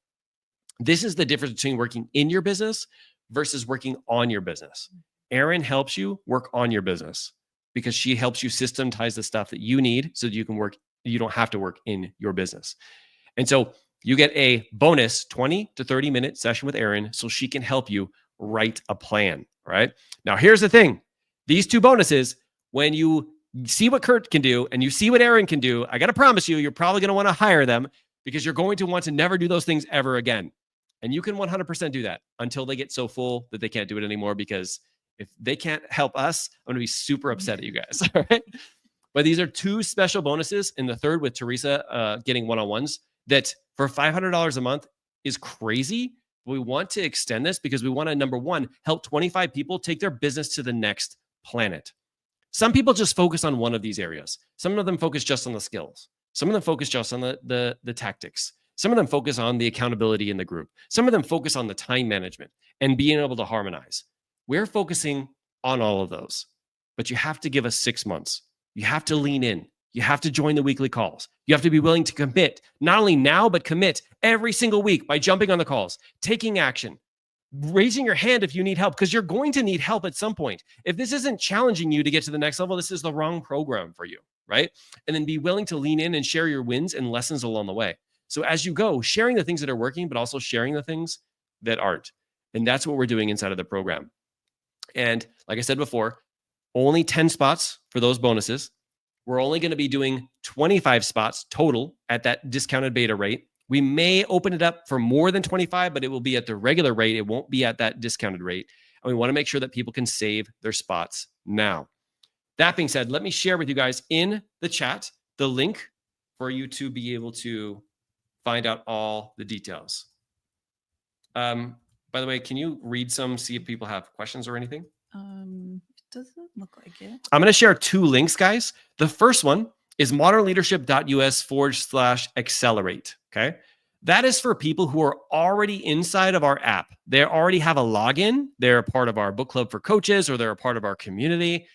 This is the difference between working in your business versus working on your business. Erin helps you work on your business because she helps you systematize the stuff that you need so that you can work, you don't have to work in your business. And so you get a bonus 20 to 30 minute session with Erin so she can help you write a plan. Right now, here's the thing. These 2 bonuses, when you see what Kurt can do and you see what Aaron can do, I got to promise you, you're probably going to want to hire them because you're going to want to never do those things ever again. And you can 100% do that until they get so full that they can't do it anymore, because if they can't help us, I'm going to be super upset at you guys. All right. But these are 2 special bonuses. And the third with Teresa getting one-on-ones that for $500 a month is crazy. We want to extend this because we want to, number 1, help 25 people take their business to the next planet. Some people just focus on one of these areas. Some of them focus just on the skills. Some of them focus just on the tactics. Some of them focus on the accountability in the group. Some of them focus on the time management and being able to harmonize. We're focusing on all of those, but you have to give us 6 months. You have to lean in. You have to join the weekly calls. You have to be willing to commit, not only now, but commit every single week by jumping on the calls, taking action, raising your hand if you need help, because you're going to need help at some point. If this isn't challenging you to get to the next level, this is the wrong program for you, right? And then be willing to lean in and share your wins and lessons along the way. So as you go, sharing the things that are working, but also sharing the things that aren't. And that's what we're doing inside of the program. And like I said before, only 10 spots for those bonuses. We're only going to be doing 25 spots total at that discounted beta rate. We may open it up for more than 25, but it will be at the regular rate. It won't be at that discounted rate. And we want to make sure that people can save their spots now. That being said, let me share with you guys in the chat the link for you to be able to find out all the details. By the way, can you read some, see if people have questions or anything?
It doesn't look like it.
I'm going to share 2 links, guys. The first one is modernleadership.us/accelerate. Okay. That is for people who are already inside of our app. They already have a login. They're a part of our book club for coaches, or they're a part of our community.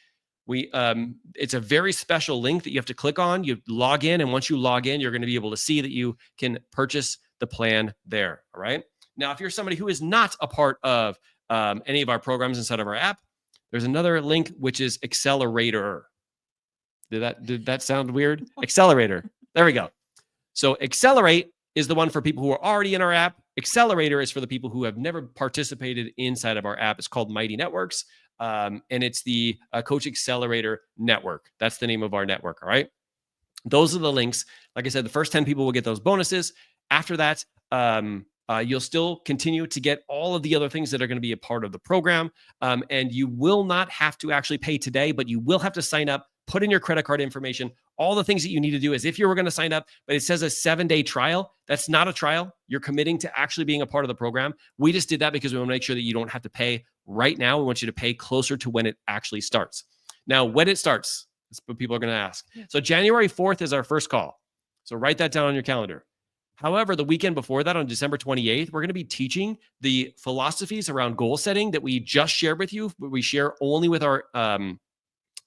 It's a very special link that you have to click on. You log in, and once you log in, you're going to be able to see that you can purchase the plan there. All right. Now, if you're somebody who is not a part of any of our programs inside of our app, there's another link, which is Accelerator. Did that sound weird? Accelerator. There we go. So Accelerate is the one for people who are already in our app. Accelerator is for the people who have never participated inside of our app. It's called Mighty Networks, and it's the Coach Accelerator Network. That's the name of our network. All right. Those are the links. Like I said, the first 10 people will get those bonuses. After that, you'll still continue to get all of the other things that are going to be a part of the program. And you will not have to actually pay today, but you will have to sign up, put in your credit card information, all the things that you need to do as if you were going to sign up, but it says a 7-day trial. That's not a trial. You're committing to actually being a part of the program. We just did that because we want to make sure that you don't have to pay right now. We want you to pay closer to when it actually starts. Now, when it starts, that's what people are going to ask. So January 4th is our first call. So write that down on your calendar. However, the weekend before that, on December 28th, we're going to be teaching the philosophies around goal setting that we just shared with you, but we share only with our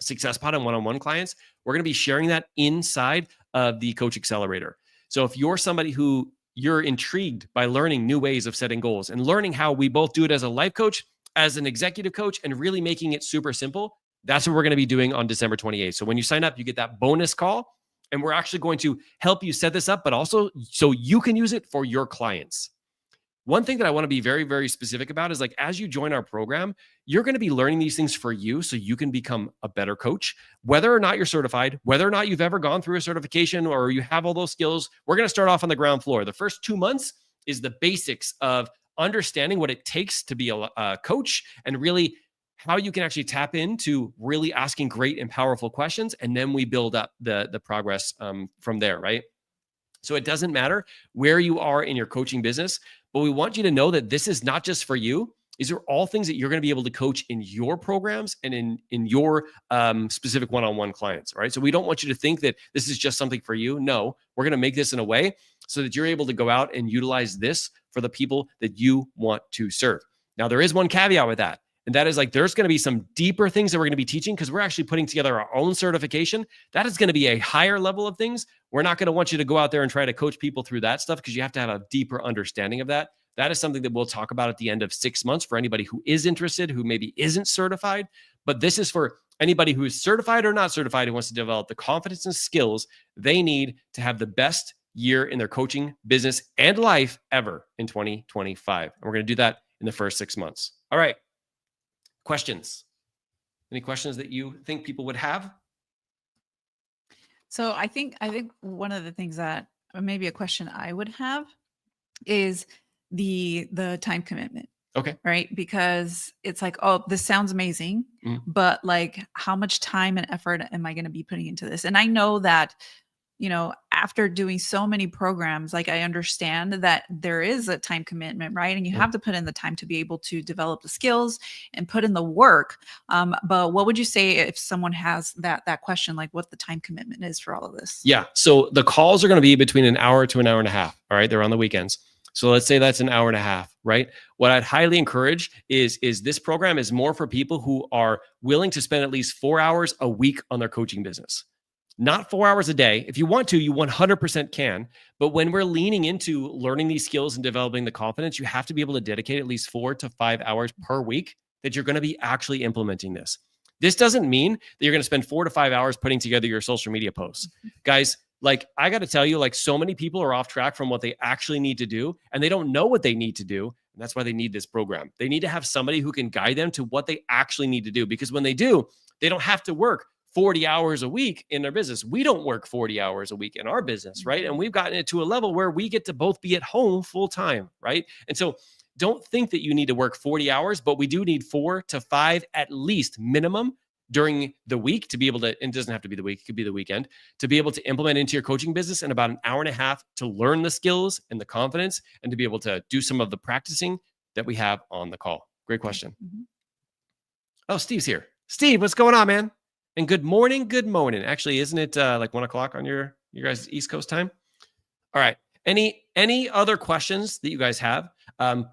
Success Pod and one-on-one clients. We're going to be sharing that inside of the Coach Accelerator. So if you're somebody who you're intrigued by learning new ways of setting goals and learning how we both do it as a life coach, as an executive coach, and really making it super simple, that's what we're going to be doing on December 28th. So when you sign up, you get that bonus call, and we're actually going to help you set this up, but also so you can use it for your clients. One thing that I want to be very, very specific about is, like, as you join our program, you're going to be learning these things for you so you can become a better coach. Whether or not you're certified, whether or not you've ever gone through a certification or you have all those skills, we're going to start off on the ground floor. The first 2 months is the basics of understanding what it takes to be a coach and really how you can actually tap into really asking great and powerful questions. And then we build up the progress from there, right? So it doesn't matter where you are in your coaching business, but we want you to know that this is not just for you. These are all things that you're going to be able to coach in your programs and in your specific one-on-one clients, right? So we don't want you to think that this is just something for you. No, we're going to make this in a way so that you're able to go out and utilize this for the people that you want to serve. Now, there is one caveat with that. And that is, like, there's going to be some deeper things that we're going to be teaching because we're actually putting together our own certification. That is going to be a higher level of things. We're not going to want you to go out there and try to coach people through that stuff because you have to have a deeper understanding of that. That is something that we'll talk about at the end of 6 months for anybody who is interested, who maybe isn't certified. But this is for anybody who is certified or not certified who wants to develop the confidence and skills they need to have the best year in their coaching business and life ever in 2025. And we're going to do that in the first 6 months. All right. Questions? Any questions that you think people would have?
So I think one of the things that, or maybe a question I would have, is the time commitment.
Okay.
Right? Because it's like, oh, this sounds amazing, but like, how much time and effort am I going to be putting into this? And I know that, you know, after doing so many programs, like, I understand that there is a time commitment, right? And you have to put in the time to be able to develop the skills and put in the work. But what would you say if someone has that question, like what the time commitment is for all of this?
Yeah. So the calls are going to be between an hour to an hour and a half. All right. They're on the weekends. So let's say that's an hour and a half, right? What I'd highly encourage is this program is more for people who are willing to spend at least 4 hours a week on their coaching business. Not 4 hours a day. If you want to, you 100% can. But when we're leaning into learning these skills and developing the confidence, you have to be able to dedicate at least 4 to 5 hours per week that you're going to be actually implementing this. This doesn't mean that you're going to spend 4 to 5 hours putting together your social media posts. Guys, like, I got to tell you, like, so many people are off track from what they actually need to do, and they don't know what they need to do. And that's why they need this program. They need to have somebody who can guide them to what they actually need to do, because when they do, they don't have to work 40 hours a week in their business. We don't work 40 hours a week in our business, right? And we've gotten it to a level where we get to both be at home full time, right? And so don't think that you need to work 40 hours, but we do need 4 to 5 at least minimum during the week to be able to, and it doesn't have to be the week, it could be the weekend, to be able to implement into your coaching business in about an hour and a half to learn the skills and the confidence and to be able to do some of the practicing that we have on the call. Great question. Oh, Steve's here. Steve, what's going on, man? And good morning. Good morning. Actually, isn't it like 1 o'clock on your guys' East Coast time? All right. Any other questions that you guys have?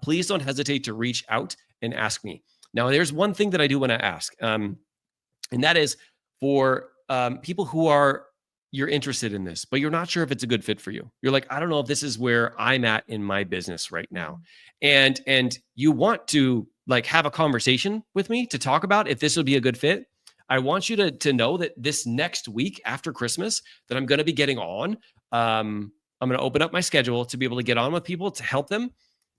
Please don't hesitate to reach out and ask me. Now, there's one thing that I do want to ask, and that is for people who are you're interested in this, but you're not sure if it's a good fit for you. You're like, I don't know if this is where I'm at in my business right now. And you want to like have a conversation with me to talk about if this would be a good fit. I want you to know that this next week after Christmas that I'm going to be getting on. I'm going to open up my schedule to be able to get on with people to help them.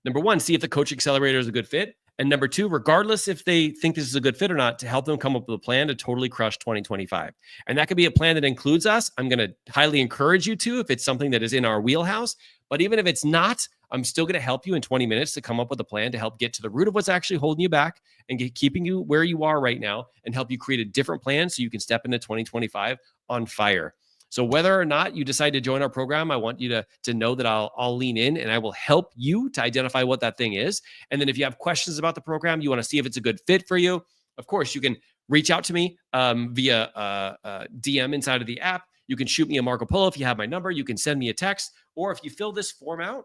Number one, see if the Coach Accelerator is a good fit. And number two, regardless if they think this is a good fit or not, to help them come up with a plan to totally crush 2025. And that could be a plan that includes us. I'm going to highly encourage you to if it's something that is in our wheelhouse. But even if it's not, I'm still going to help you in 20 minutes to come up with a plan to help get to the root of what's actually holding you back and keeping you where you are right now and help you create a different plan so you can step into 2025 on fire. So whether or not you decide to join our program, I want you to know that I'll lean in and I will help you to identify what that thing is. And then if you have questions about the program, you want to see if it's a good fit for you, of course, you can reach out to me via DM inside of the app. You can shoot me a Marco Polo if you have my number. You can send me a text. Or if you fill this form out,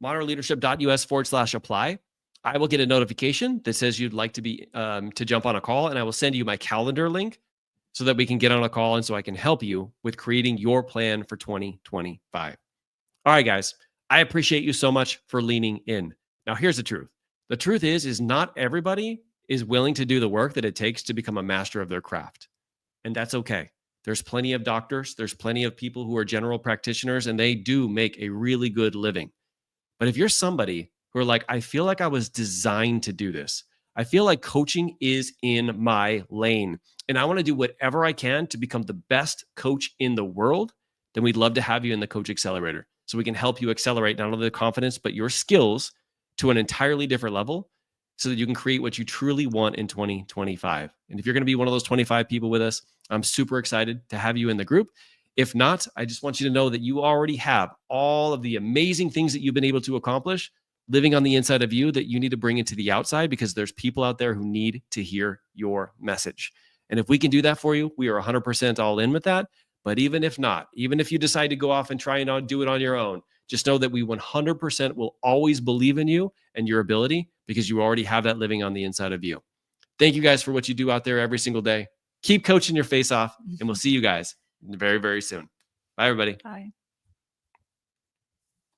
modernleadership.us/apply. I will get a notification that says you'd like to be to jump on a call, and I will send you my calendar link so that we can get on a call and so I can help you with creating your plan for 2025. All right, guys, I appreciate you so much for leaning in. Now, here's the truth. The truth is not everybody is willing to do the work that it takes to become a master of their craft. And that's okay. There's plenty of doctors. There's plenty of people who are general practitioners, and they do make a really good living. But if you're somebody who are like, I feel like I was designed to do this. I feel like coaching is in my lane and I want to do whatever I can to become the best coach in the world, then we'd love to have you in the Coach Accelerator so we can help you accelerate not only the confidence, but your skills to an entirely different level so that you can create what you truly want in 2025. And if you're going to be one of those 25 people with us, I'm super excited to have you in the group. If not, I just want you to know that you already have all of the amazing things that you've been able to accomplish living on the inside of you that you need to bring into the outside because there's people out there who need to hear your message. And if we can do that for you, we are 100% all in with that. But even if not, even if you decide to go off and try and do it on your own, just know that we 100% will always believe in you and your ability because you already have that living on the inside of you. Thank you guys for what you do out there every single day. Keep coaching your face off, and we'll see you guys very, very soon. Bye, everybody.
Bye.